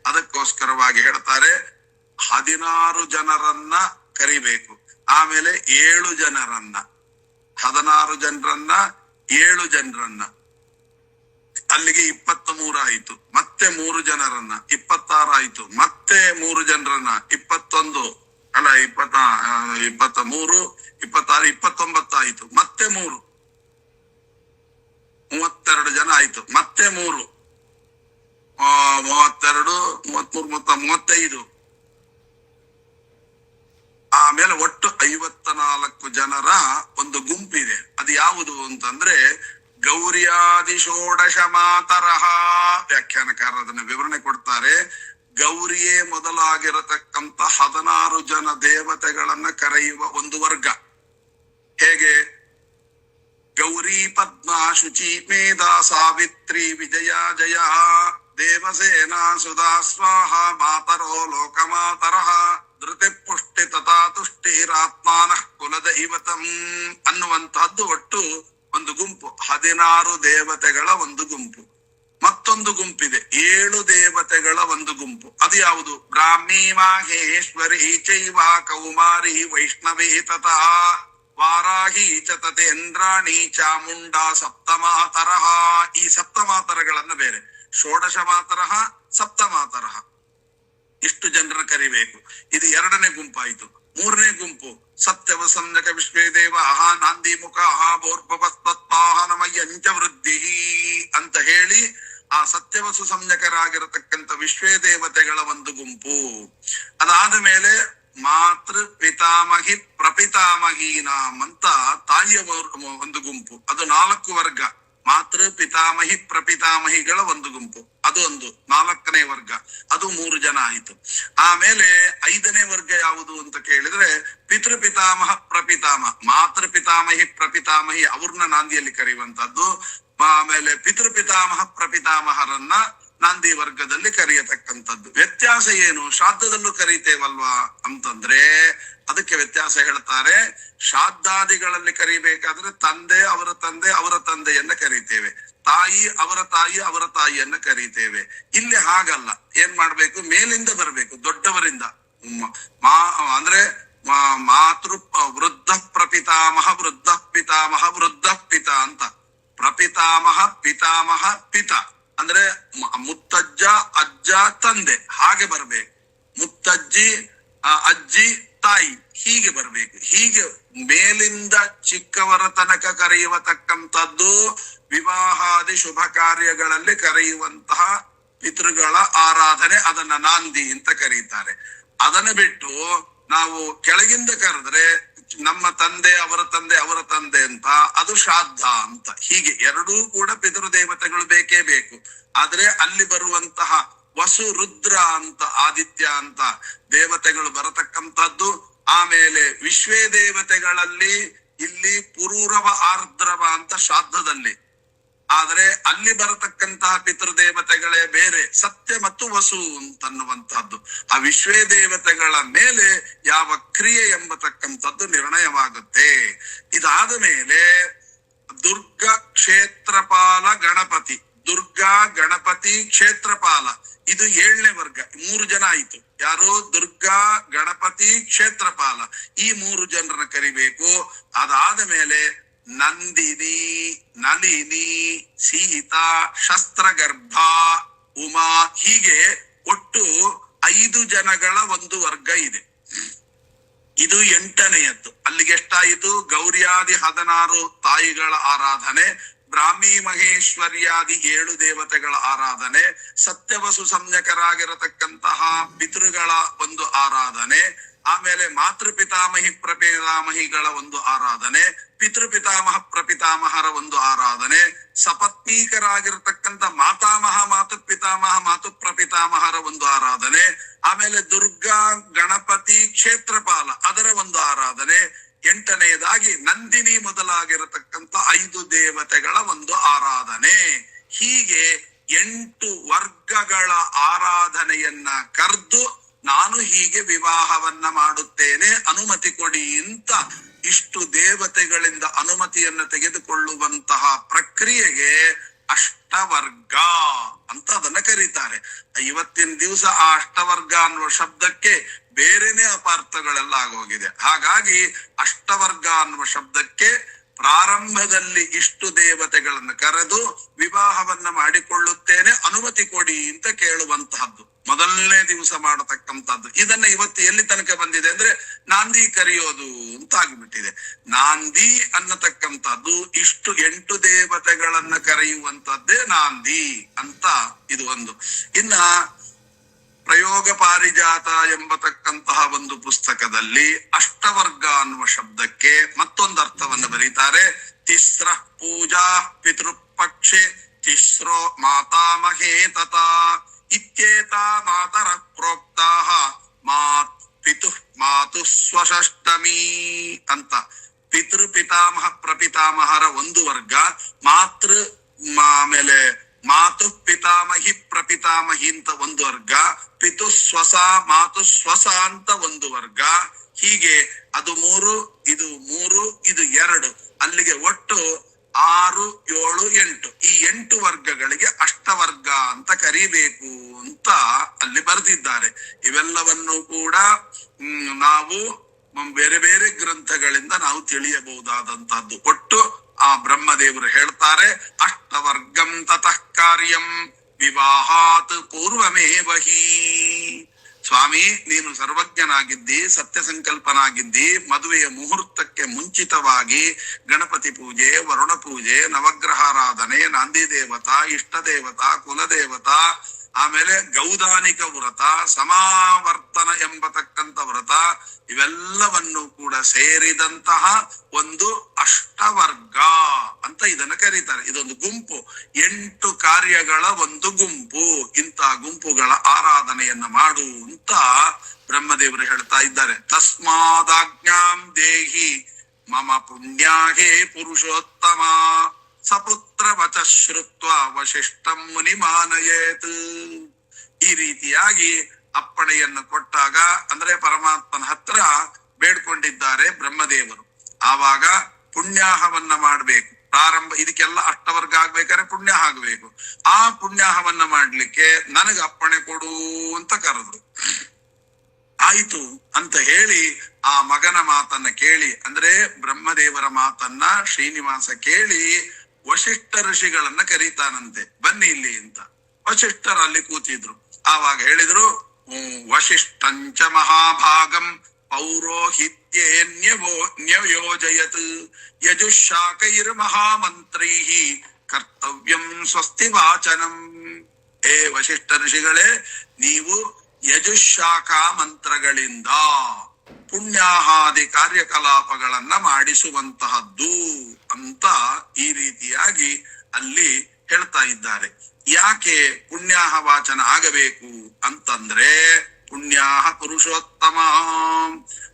ಅದಕ್ಕೋಸ್ಕರವಾಗಿ ಹೇಳ್ತಾರೆ 16 ಜನರನ್ನ ಕರಿಬೇಕು. ಆಮೇಲೆ 7 ಜನರನ್ನ, 16 ಜನರನ್ನ, 7 ಜನರನ್ನ, ಅಲ್ಲಿಗೆ 23 ಆಯ್ತು. ಮತ್ತೆ 3 ಜನರನ್ನ, 26 ಆಯ್ತು. ಮತ್ತೆ 3 ಜನರನ್ನ, 21 ಅಲ್ಲ 23, 26, 29 ಆಯ್ತು. ಮತ್ತೆ 3, 32 ಜನ ಆಯ್ತು. ಮತ್ತೆ 3, 32, 33, 35. ಆಮೇಲೆ ಒಟ್ಟು 54 ಜನರ ಒಂದು ಗುಂಪಿದೆ. ಅದು ಯಾವುದು ಅಂತಂದ್ರೆ ಗೌರಿಯಾದಿ ಷೋಡಶ ಮಾತರಹ. ವ್ಯಾಖ್ಯಾನಕಾರ ಅದನ್ನ ವಿವರಣೆ ಕೊಡ್ತಾರೆ. ಗೌರಿಯೇ ಮೊದಲಾಗಿರತಕ್ಕಂತ 16 ಜನ ದೇವತೆಗಳನ್ನ ಕರೆಯುವ ಒಂದು ವರ್ಗ. ಹೇಗೆ? ಗೌರಿ, ಪದ್ಮ, ಶುಚಿ, ಮೇಧಾ, ಸಾವಿತ್ರಿ, ವಿಜಯ, ಜಯ, ದೇವಸೇನಾ, ಸುಧಾ, ಸ್ವಾಹ, ಮಾತರೋ ಲೋಕಮಾತರಃ, ಧೃತಿ, ಪುಷ್ಟಿ, ತಥಾ ತುಷ್ಟಿರಾತ್ಮಾನಃ ಕುಲದೈವತಂ ಅನ್ನುವಂತಹದ್ದು ಒಟ್ಟು ಒಂದು ಗುಂಪು. 16 ದೇವತೆಗಳ ಒಂದು ಗುಂಪು. ಮತ್ತೊಂದು ಗುಂಪಿದೆ, 7 ದೇವತೆಗಳ ಒಂದು ಗುಂಪು. ಅದು ಯಾವುದು? ಬ್ರಾಹ್ಮಿ, ಮಾಹೇಶ್ವರಿ, ಚೈವ ಕೌಮಾರಿ, ವೈಷ್ಣವೇ, ತಥಾ ವಾರಾಹಿ ಚ ತತೇಂದ್ರಾಣಿ, ಚಾಮುಂಡ, ಸಪ್ತಮಾತರಃ. ಈ ಸಪ್ತಮಾತರಗಳನ್ನ ಬೇರೆ, ಷೋಡಶ ಮಾತರಃ, ಸಪ್ತಮಾತರಃ, ಇಷ್ಟು ಜನರ ಕರಿಬೇಕು. ಇದು 2ನೇ ಗುಂಪಾಯಿತು. 3ನೇ ಗುಂಪು ಸತ್ಯವಸಂಜಕ ವಿಶ್ವೇದೇವ ನಾಂದಿ ಮುಖ ಭೋರ್ಭವಸ್ತತ್ಪಾಹ ನಮಯ್ಯಂಚ ವೃದ್ಧಿ ಅಂತ ಹೇಳಿ ಆ ಸತ್ಯವಸು ಸಂಜ್ಞಕರಾಗಿರತಕ್ಕಂಥ ವಿಶ್ವೇ ದೇವತೆಗಳ ಒಂದು ಗುಂಪು. ಅದಾದ ಮೇಲೆ ಮಾತೃ ಪಿತಾಮಹಿ ಪ್ರಪಿತಾಮಹೀನಾಮ್ ಅಂತ ತಾಯಿಯ ಒಂದು ಗುಂಪು. ಅದು 4 ವರ್ಗ. ಮಾತೃ ಪಿತಾಮಹಿ ಪ್ರಪಿತಾಮಹಿಗಳ ಒಂದು ಗುಂಪು, ಅದು ಒಂದು 4ನೇ ವರ್ಗ. ಅದು 3 ಜನ ಆಯಿತು. ಆಮೇಲೆ 5ನೇ ವರ್ಗ ಯಾವುದು ಅಂತ ಕೇಳಿದ್ರೆ ಪಿತೃಪಿತಾಮಹ ಪ್ರಪಿತಾಮಹ. ಮಾತೃ ಪಿತಾಮಹಿ ಪ್ರಪಿತಾಮಹಿ ಅವ್ರನ್ನ ನಾಂದಿಯಲ್ಲಿ ಕರೆಯುವಂತದ್ದು. ಆಮೇಲೆ ಪಿತೃಪಿತಾಮಹ ಪ್ರಪಿತಾಮಹರನ್ನ ನಾಂದಿ ವರ್ಗದಲ್ಲಿ ಕರೆಯತಕ್ಕಂಥದ್ದು. ವ್ಯತ್ಯಾಸ ಏನು? ಶ್ರಾದ್ದದಲ್ಲೂ ಕರೀತೇವಲ್ವಾ ಅಂತಂದ್ರೆ ಅದಕ್ಕೆ ವ್ಯತ್ಯಾಸ ಹೇಳ್ತಾರೆ. ಶ್ರಾದ್ದಾದಿಗಳಲ್ಲಿ ಕರಿಬೇಕಾದ್ರೆ ತಂದೆ, ಅವರ ತಂದೆ, ಅವರ ತಂದೆಯನ್ನ ಕರೀತೇವೆ. ತಾಯಿ, ಅವರ ತಾಯಿ, ಅವರ ತಾಯಿಯನ್ನ ಕರೀತೇವೆ. ಇಲ್ಲಿ ಹಾಗಲ್ಲ. ಏನ್ ಮಾಡ್ಬೇಕು? ಮೇಲಿಂದ ಬರ್ಬೇಕು, ದೊಡ್ಡವರಿಂದ. ಅಂದ್ರೆ ಮಾತೃ ವೃದ್ಧ ಪ್ರಪಿತಾಮಹ, ವೃದ್ಧ ಪಿತಾಮಹ, ವೃದ್ಧ ಪಿತ ಅಂತ. ಪ್ರಪಿತಾಮಹ, ಪಿತಾಮಹ, ಪಿತ ಅಂದ್ರೆ ಮುತ್ತಜ್ಜ, ಅಜ್ಜ, ತಂದೆ, ಹಾಗೆ ಬರ್ಬೇಕು. ಮುತ್ತಜ್ಜಿ, ಅಜ್ಜಿ, ತಾಯಿ, ಹೀಗೆ ಬರ್ಬೇಕು. ಹೀಗೆ ಮೇಲಿಂದ ಚಿಕ್ಕವರ ತನಕ ಕರೆಯುವತಕ್ಕಂಥದ್ದು ವಿವಾಹಾದಿ ಶುಭ ಕಾರ್ಯಗಳಲ್ಲಿ ಕರೆಯುವಂತಹ ಪಿತೃಗಳ ಆರಾಧನೆ. ಅದನ್ನ ನಾಂದಿ ಅಂತ ಕರೀತಾರೆ. ಅದನ್ನ ಬಿಟ್ಟು ನಾವು ಕೆಳಗಿಂದ ಕರೆದ್ರೆ ನಮ್ಮ ತಂದೆ, ಅವರ ತಂದೆ, ಅವರ ತಂದೆ ಅಂತ, ಅದು ಶ್ರಾದ್ದ ಅಂತ. ಹೀಗೆ ಎರಡೂ ಕೂಡ ಪಿತೃದೇವತೆಗಳು ಬೇಕೇ ಬೇಕು. ಆದ್ರೆ ಅಲ್ಲಿ ಬರುವಂತಹ ವಸು, ರುದ್ರ ಅಂತ, ಆದಿತ್ಯ ಅಂತ ದೇವತೆಗಳು ಬರತಕ್ಕಂಥದ್ದು. ಆಮೇಲೆ ವಿಶ್ವೇ ದೇವತೆಗಳಲ್ಲಿ ಇಲ್ಲಿ ಪುರೂರವ, ಆರ್ದ್ರವ ಅಂತ ಶ್ರಾದ್ದದಲ್ಲಿ. ಆದ್ರೆ ಅಲ್ಲಿ ಬರತಕ್ಕಂತಹ ಪಿತೃದೇವತೆಗಳೇ ಬೇರೆ, ಸತ್ಯ ಮತ್ತು ವಸು ಅಂತನ್ನುವಂತಹದ್ದು. ಆ ವಿಶ್ವೇ ದೇವತೆಗಳ ಮೇಲೆ ಯಾವ ಕ್ರಿಯೆ ಎಂಬತಕ್ಕಂಥದ್ದು ನಿರ್ಣಯವಾಗುತ್ತೆ. ಇದಾದ ಮೇಲೆ ದುರ್ಗ, ಕ್ಷೇತ್ರಪಾಲ, ಗಣಪತಿ. ದುರ್ಗಾ, ಗಣಪತಿ, ಕ್ಷೇತ್ರಪಾಲ, ಇದು 7ನೇ ವರ್ಗ. 3 ಜನ ಆಯ್ತು. ಯಾರು? ದುರ್ಗಾ, ಗಣಪತಿ, ಕ್ಷೇತ್ರಪಾಲ. ಈ 3 ಜನರನ್ನ ಕರಿಬೇಕು. ಅದಾದ ಮೇಲೆ ನಂದಿನಿ, ನಳಿನಿ, ಸೀತಾ, ಶಸ್ತ್ರಗರ್ಭ, ಉಮಾ, ಹೀಗೆ ಒಟ್ಟು 5 ಜನಗಳ ಒಂದು ವರ್ಗ ಇದೆ. ಇದು 8ನೇಯದ್ದು. ಅಲ್ಲಿಗೆ ಎಷ್ಟಾಯಿತು? ಗೌರಿಯಾದಿ 16 ತಾಯಿಗಳ ಆರಾಧನೆ, ಬ್ರಾಹ್ಮಿ ಮಹೇಶ್ವರ್ಯಾದಿ 7 ದೇವತೆಗಳ ಆರಾಧನೆ, ಸತ್ಯವಸು ಸಂಜ್ಞಕರಾಗಿರತಕ್ಕಂತಹ ಪಿತೃಗಳ ಒಂದು ಆರಾಧನೆ, ಆಮೇಲೆ ಮಾತೃಪಿತಾಮಹಿ ಪ್ರಪಿತಾಮಹಿಗಳ ಒಂದು ಆರಾಧನೆ, ಪಿತೃಪಿತಾಮಹ ಪ್ರಪಿತಾಮಹರ ಒಂದು ಆರಾಧನೆ, ಸಪತ್ನೀಕರಾಗಿರ್ತಕ್ಕಂಥ ಮಾತಾಮಹ ಮಾತೃಪಿತಾಮಹ ಮಾತು ಪ್ರಪಿತಾಮಹರ ಒಂದು ಆರಾಧನೆ, ಆಮೇಲೆ ದುರ್ಗಾ ಗಣಪತಿ ಕ್ಷೇತ್ರಪಾಲ ಅದರ ಒಂದು ಆರಾಧನೆ, 8ನೇದಾಗಿ ನಂದಿನಿ ಮೊದಲಾಗಿರತಕ್ಕಂಥ 5 ದೇವತೆಗಳ ಒಂದು ಆರಾಧನೆ. ಹೀಗೆ 8 ವರ್ಗಗಳ ಆರಾಧನೆಯನ್ನ ಕರೆದು ನಾನು ಹೀಗೆ ವಿವಾಹವನ್ನ ಮಾಡುತ್ತೇನೆ, ಅನುಮತಿ ಕೊಡಿ ಅಂತ ಇಷ್ಟು ದೇವತೆಗಳಿಂದ ಅನುಮತಿಯನ್ನು ತೆಗೆದುಕೊಳ್ಳುವಂತಹ ಪ್ರಕ್ರಿಯೆಗೆ ಅಷ್ಟವರ್ಗ ಅಂತ ಅದನ್ನ ಕರೀತಾರೆ. ಇವತ್ತಿನ ದಿವಸ ಆ ಅಷ್ಟವರ್ಗ ಅನ್ನುವ ಶಬ್ದಕ್ಕೆ ಬೇರೆನೆ ಅಪಾರ್ಥಗಳೆಲ್ಲ ಆಗೋಗಿದೆ. ಹಾಗಾಗಿ ಅಷ್ಟವರ್ಗ ಅನ್ನುವ ಶಬ್ದಕ್ಕೆ ಪ್ರಾರಂಭದಲ್ಲಿ ಇಷ್ಟು ದೇವತೆಗಳನ್ನು ಕರೆದು ವಿವಾಹವನ್ನ ಮಾಡಿಕೊಳ್ಳುತ್ತೇನೆ, ಅನುಮತಿ ಕೊಡಿ ಅಂತ ಕೇಳುವಂತಹದ್ದು ಮೊದಲನೇ ದಿವಸ ಮಾಡತಕ್ಕಂಥದ್ದು. ಇದನ್ನ ಇವತ್ತು ಎಲ್ಲಿ ತನಕ ಬಂದಿದೆ ಅಂದ್ರೆ ನಾಂದಿ ಕರೆಯೋದು ಅಂತ ಆಗ್ಬಿಟ್ಟಿದೆ. ನಾಂದಿ ಅನ್ನತಕ್ಕಂಥದ್ದು ಇಷ್ಟು 8 ದೇವತೆಗಳನ್ನ ಕರೆಯುವಂತದ್ದೇ ನಾಂದಿ ಅಂತ ಇದು ಒಂದು. ಇನ್ನ ಪ್ರಯೋಗ ಪಾರಿಜಾತ ಎಂಬತಕ್ಕಂತಹ ಒಂದು ಪುಸ್ತಕದಲ್ಲಿ ಅಷ್ಟವರ್ಗ ಅನ್ನುವ ಶಬ್ದಕ್ಕೆ ಮತ್ತೊಂದು ಅರ್ಥವನ್ನು ಬರೀತಾರೆ. ತಿಸ್ರ ಪೂಜಾ ಪಿತೃಪಕ್ಷೆ ತಿಸ್ರೋ ಮಾತಾಮಹೇ ತಥಾ ಇತ್ಯೇತಾ ಮಾತರ ಪ್ರೋಕ್ತಾಹ ಮಾತು ಸ್ವಷಷ್ಟಮಿ ಅಂತ. ಪಿತೃ ಪಿತಾಮಹ ಪ್ರಪಿತಾಮಹರ ಒಂದು ವರ್ಗ, ಆಮೇಲೆ ಮಾತು ಪಿತಾಮಹಿ ಪ್ರಪಿತಾಮಹಿ ಅಂತ ಒಂದು ವರ್ಗ, ಪಿತು ಸ್ವಸ ಮಾತು ಸ್ವಸ ಅಂತ ಒಂದು ವರ್ಗ. ಹೀಗೆ ಅದು 3, ಇದು 3, ಇದು 2, ಅಲ್ಲಿಗೆ ಒಟ್ಟು 6, 7, 8 ಈ 8 ವರ್ಗಗಳಿಗೆ ಅಷ್ಟವರ್ಗ ಅಂತ ಕರಿಬೇಕು ಅಂತ ಅಲ್ಲಿ ಬರೆದಿದ್ದಾರೆ. ಇವೆಲ್ಲವನ್ನು ಕೂಡ ನಾವು ಬೇರೆ ಬೇರೆ ಗ್ರಂಥಗಳಿಂದ ನಾವು ತಿಳಿಯಬಹುದಾದಂತಹದ್ದು. ಒಟ್ಟು ಆ ಬ್ರಹ್ಮದೇವರು ಹೇಳ್ತಾರೆ, ಅಷ್ಟವರ್ಗಂ ತತಃ ಕಾರ್ಯಂ ವಿವಾಹಾತ್ ಪೂರ್ವಮೇವಹಿ. ಸ್ವಾಮಿ, ನೀನು ಸರ್ವಜ್ಞನಾಗಿದ್ದಿ, ಸತ್ಯ ಸಂಕಲ್ಪನಾಗಿದ್ದಿ. ಮದುವೆಯ ಮುಹೂರ್ತಕ್ಕೆ ಮುಂಚಿತವಾಗಿ ಗಣಪತಿ ಪೂಜೆ, ವರುಣ ಪೂಜೆ, ನವಗ್ರಹಾರಾಧನೆ, ನಾಂದಿ ದೇವತಾ, ಇಷ್ಟ ದೇವತಾ, ಕುಲದೇವತಾ, ಆಮೇಲೆ ಗೌದಾನಿಕ ವ್ರತ, ಸಮಾವರ್ತನ ಎಂಬತಕ್ಕಂಥ ವ್ರತ, ಇವೆಲ್ಲವನ್ನು ಕೂಡ ಸೇರಿದಂತಹ ಒಂದು ಅಷ್ಟವರ್ಗ ಅಂತ ಇದನ್ನ ಕರೀತಾರೆ. ಇದೊಂದು ಗುಂಪು, 8 ಕಾರ್ಯಗಳ ಒಂದು ಗುಂಪು. ಇಂಥ ಗುಂಪುಗಳ ಆರಾಧನೆಯನ್ನ ಮಾಡು ಅಂತ ಬ್ರಹ್ಮದೇವರು ಹೇಳ್ತಾ ಇದ್ದಾರೆ. ತಸ್ಮಾದಾಜ್ಞಾಂ ದೇಹಿ ಮಮ ಪುಣ್ಯಾಹೇ ಪುರುಷೋತ್ತಮ ಸಪುತ್ರ ವಚ ಶ್ರುತ್ವ ವಶಿಷ್ಠಂ ಮುನಿಮಾನಯೇತ್. ಈ ರೀತಿಯಾಗಿ ಅಪ್ಪಣೆಯನ್ನು ಕೊಟ್ಟಾಗ, ಅಂದ್ರೆ ಪರಮಾತ್ಮನ ಹತ್ರ ಬೇಡ್ಕೊಂಡಿದ್ದಾರೆ ಬ್ರಹ್ಮದೇವರು. ಆವಾಗ ಪುಣ್ಯಾಹವನ್ನ ಮಾಡ್ಬೇಕು. ಪ್ರಾರಂಭ ಇದಕ್ಕೆಲ್ಲ ಅಷ್ಟವರ್ಗ ಆಗ್ಬೇಕಾದ್ರೆ ಪುಣ್ಯಾಹ ಆಗ್ಬೇಕು. ಆ ಪುಣ್ಯಾಹವನ್ನ ಮಾಡ್ಲಿಕ್ಕೆ ನನಗ ಅಪ್ಪಣೆ ಕೊಡು ಅಂತ ಕರೆದ್ರು. ಆಯ್ತು ಅಂತ ಹೇಳಿ ಆ ಮಗನ ಮಾತನ್ನ ಕೇಳಿ, ಅಂದ್ರೆ ಬ್ರಹ್ಮದೇವರ ಮಾತನ್ನ ಶ್ರೀನಿವಾಸ ಕೇಳಿ ವಶಿಷ್ಠ ಋಷಿಗಳನ್ನ ಕರೀತಾನಂತೆ, ಬನ್ನಿ ಇಲ್ಲಿ ಅಂತ. ವಶಿಷ್ಠರು ಅಲ್ಲಿ ಕೂತಿದ್ರು. ಆವಾಗ ಹೇಳಿದ್ರು, ವಶಿಷ್ಠಂಚ ಮಹಾಭಾಗಂ ಪೌರೋಹಿತ್ಯೇನ್ಯಯೋಜಯತ್ ಯಜುಶಾಕೈರ್ ಮಹಾಮಂತ್ರೈಃ ಕರ್ತವ್ಯಂ ಸ್ವಸ್ತಿ ವಾಚನಂ. ಹೇ ವಶಿಷ್ಠ ಋಷಿಗಳೇ, ನೀವು ಯಜುಶಾಖಾ ಮಂತ್ರಗಳಿಂದ ಪುಣ್ಯಾಹಾದಿ ಕಾರ್ಯಕಲಾಪಗಳನ್ನ ಮಾಡಿಸುವಂತಹದ್ದು ಅಂತ ಈ ರೀತಿಯಾಗಿ ಅಲ್ಲಿ ಹೇಳ್ತಾ ಇದ್ದಾರೆ. ಯಾಕೆ ಪುಣ್ಯಾಹ ವಾಚನ ಆಗಬೇಕು ಅಂತಂದ್ರೆ, ಪುಣ್ಯಾಹ ಪುರುಷೋತ್ತಮ.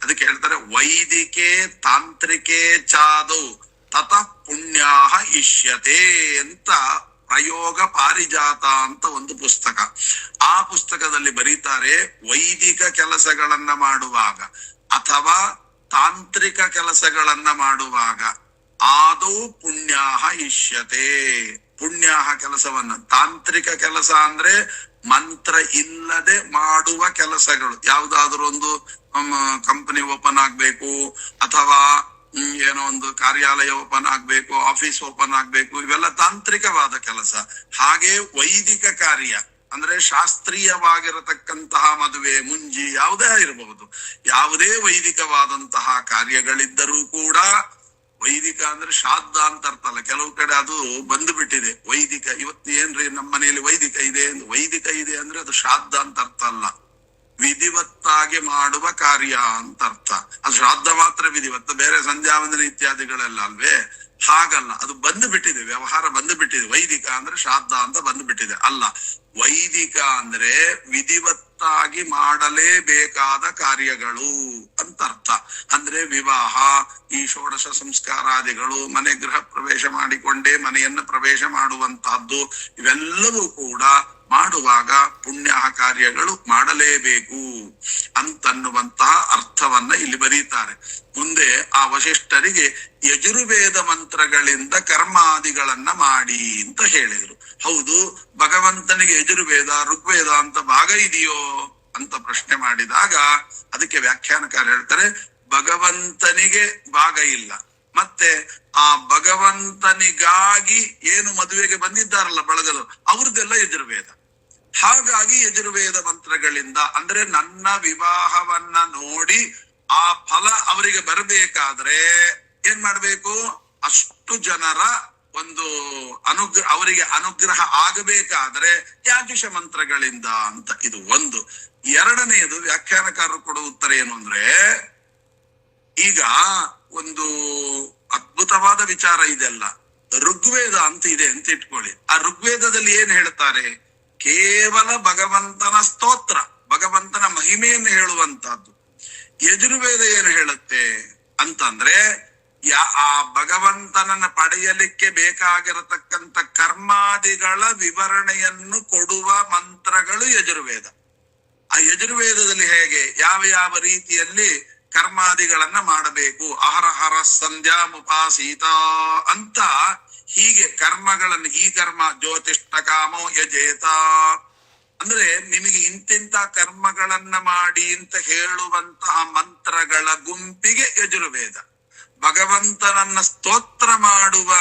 ಅದಕ್ಕೆ ಹೇಳ್ತಾರೆ, ವೈದಿಕೆ ತಾಂತ್ರಿಕೆ ಚಾದೌ ತತಃ ಪುಣ್ಯಾಹ ಇಷ್ಯತೆ ಅಂತ ಪ್ರಯೋಗ ಪಾರಿಜಾತ ಅಂತ ಒಂದು ಪುಸ್ತಕ. ಆ ಪುಸ್ತಕದಲ್ಲಿ ಬರೀತಾರೆ, ವೈದಿಕ ಕೆಲಸಗಳನ್ನ ಮಾಡುವಾಗ ಅಥವಾ ತಾಂತ್ರಿಕ ಕೆಲಸಗಳನ್ನ ಮಾಡುವಾಗ ಆದೌ ಪುಣ್ಯಾಹ ಇಷ್ಯತೆ. ಪುಣ್ಯಾಹ ಕೆಲಸವನ್ನ, ತಾಂತ್ರಿಕ ಕೆಲಸ ಅಂದ್ರೆ ಮಂತ್ರ ಇಲ್ಲದೆ ಮಾಡುವ ಕೆಲಸಗಳು. ಯಾವ್ದಾದ್ರು ಒಂದು ಕಂಪನಿ ಓಪನ್ ಆಗ್ಬೇಕು, ಅಥವಾ ಏನೋ ಒಂದು ಕಾರ್ಯಾಲಯ ಓಪನ್ ಆಗ್ಬೇಕು, ಆಫೀಸ್ ಓಪನ್ ಆಗ್ಬೇಕು, ಇವೆಲ್ಲ ತಾಂತ್ರಿಕವಾದ ಕೆಲಸ. ಹಾಗೆ ವೈದಿಕ ಕಾರ್ಯ ಅಂದ್ರೆ ಶಾಸ್ತ್ರೀಯವಾಗಿರತಕ್ಕಂತಹ ಮದುವೆ, ಮುಂಜಿ ಯಾವುದೇ ಇರಬಹುದು, ಯಾವುದೇ ವೈದಿಕವಾದಂತಹ ಕಾರ್ಯಗಳಿದ್ದರೂ ಕೂಡ, ವೈದಿಕ ಅಂದ್ರೆ ಶ್ರಾದ್ದ ಅಂತ ಅರ್ಥ ಅಲ್ಲ, ಕೆಲವು ಕಡೆ ಅದು ಬಂದು ಬಿಟ್ಟಿದೆ ವೈದಿಕ. ಇವತ್ತು ಏನ್ರಿ ನಮ್ಮ ಮನೆಯಲ್ಲಿ ವೈದಿಕ ಇದೆ, ವೈದಿಕ ಇದೆ ಅಂದ್ರೆ ಅದು ಶ್ರಾದ್ದ ಅಂತ ಅರ್ಥ ಅಲ್ಲ. ವಿಧಿವತ್ತಾಗಿ ಮಾಡುವ ಕಾರ್ಯ ಅಂತ ಅರ್ಥ. ಅದು ಶ್ರಾದ್ದ ಮಾತ್ರ ವಿಧಿವತ್ತ, ಬೇರೆ ಸಂಧ್ಯಾವಂದನೆ ಇತ್ಯಾದಿಗಳೆಲ್ಲ ಅಲ್ವೇ? ಹಾಗಲ್ಲ, ಅದು ಬಂದು ಬಿಟ್ಟಿದೆ, ವ್ಯವಹಾರ ಬಂದು ಬಿಟ್ಟಿದೆ. ವೈದಿಕ ಅಂದ್ರೆ ಶ್ರಾದ್ದ ಅಂತ ಬಂದು ಬಿಟ್ಟಿದೆ. ಅಲ್ಲ, ವೈದಿಕ ಅಂದ್ರೆ ವಿಧಿವತ್ತಾಗಿ ಮಾಡಲೇಬೇಕಾದ ಕಾರ್ಯಗಳು ಅಂತ ಅರ್ಥ. ಅಂದ್ರೆ ವಿವಾಹ, ಈ ಷೋಡಶ ಸಂಸ್ಕಾರಾದಿಗಳು, ಮನೆ ಗೃಹ ಪ್ರವೇಶ ಮಾಡಿಕೊಂಡೇ ಮನೆಯನ್ನು ಪ್ರವೇಶ ಮಾಡುವಂತಹದ್ದು, ಇವೆಲ್ಲವೂ ಕೂಡ ಮಾಡುವಾಗ ಪುಣ್ಯ ಕಾರ್ಯಗಳು ಮಾಡಲೇಬೇಕು ಅಂತನ್ನುವಂತಹ ಅರ್ಥವನ್ನ ಇಲ್ಲಿ ಬರೀತಾರೆ. ಮುಂದೆ ಆ ವಶಿಷ್ಠರಿಗೆ ಯಜುರ್ವೇದ ಮಂತ್ರಗಳಿಂದ ಕರ್ಮಾದಿಗಳನ್ನ ಮಾಡಿ ಅಂತ ಹೇಳಿದ್ರು. ಹೌದು, ಭಗವಂತನಿಗೆ ಯಜುರ್ವೇದ ಋಗ್ವೇದ ಅಂತ ಭಾಗ ಇದೆಯೋ ಅಂತ ಪ್ರಶ್ನೆ ಮಾಡಿದಾಗ ಅದಕ್ಕೆ ವ್ಯಾಖ್ಯಾನಕಾರ ಹೇಳ್ತಾರೆ, ಭಗವಂತನಿಗೆ ಭಾಗ ಇಲ್ಲ. ಮತ್ತೆ ಆ ಭಗವಂತನಿಗಾಗಿ ಏನು ಮದುವೆಗೆ ಬಂದಿದ್ದಾರಲ್ಲ ಬಳಗಲು, ಅವ್ರದ್ದೆಲ್ಲ ಯಜುರ್ವೇದ. ಹಾಗಾಗಿ ಯಜುರ್ವೇದ ಮಂತ್ರಗಳಿಂದ, ಅಂದ್ರೆ ನನ್ನ ವಿವಾಹವನ್ನ ನೋಡಿ ಆ ಫಲ ಅವರಿಗೆ ಬರಬೇಕಾದ್ರೆ ಏನ್ ಮಾಡ್ಬೇಕು? ಅಷ್ಟು ಜನರ ಒಂದು ಅವರಿಗೆ ಅನುಗ್ರಹ ಆಗಬೇಕಾದ್ರೆ ಯಾಜುಷ ಮಂತ್ರಗಳಿಂದ ಅಂತ. ಇದು ಒಂದು. ಎರಡನೆಯದು ವ್ಯಾಖ್ಯಾನಕಾರರು ಕೊಡುವ ಉತ್ತರ ಏನು ಅಂದ್ರೆ, ಈಗ ಒಂದು ಅದ್ಭುತವಾದ ವಿಚಾರ ಇದೆಲ್ಲ. ಋಗ್ವೇದ ಅಂತ ಇದೆ ಅಂತ ಇಟ್ಕೊಳ್ಳಿ. ಆ ಋಗ್ವೇದದಲ್ಲಿ ಏನ್ ಹೇಳ್ತಾರೆ? ಕೇವಲ ಭಗವಂತನ ಸ್ತೋತ್ರ, ಭಗವಂತನ ಮಹಿಮೆಯನ್ನು ಹೇಳುವಂತಹದ್ದು. ಯಜುರ್ವೇದ ಏನು ಹೇಳುತ್ತೆ ಅಂತಂದ್ರೆ, ಆ ಭಗವಂತನನ್ನ ಪಡೆಯಲಿಕ್ಕೆ ಬೇಕಾಗಿರತಕ್ಕಂತ ಕರ್ಮಾದಿಗಳ ವಿವರಣೆಯನ್ನು ಕೊಡುವ ಮಂತ್ರಗಳು ಯಜುರ್ವೇದ. ಆ ಯಜುರ್ವೇದದಲ್ಲಿ ಹೇಗೆ ಯಾವ ಯಾವ ರೀತಿಯಲ್ಲಿ ಕರ್ಮಾದಿಗಳನ್ನ ಮಾಡಬೇಕು, ಅಹರಹರ ಸಂಧ್ಯಾ ಮುಪಾಸೀತ ಅಂತ ಹೀಗೆ ಕರ್ಮಗಳನ್ನು, ಈ ಕರ್ಮ ಜ್ಯೋತಿಷ್ಠ ಕಾಮೋ ಯಜೇತ ಅಂದ್ರೆ ನಿಮಗೆ ಇಂತಿಂತ ಕರ್ಮಗಳನ್ನ ಮಾಡಿ ಅಂತ ಹೇಳುವಂತಹ ಮಂತ್ರಗಳ ಗುಂಪಿಗೆ ಯಜುರ್ವೇದ. ಭಗವಂತನನ್ನ ಸ್ತೋತ್ರ ಮಾಡುವ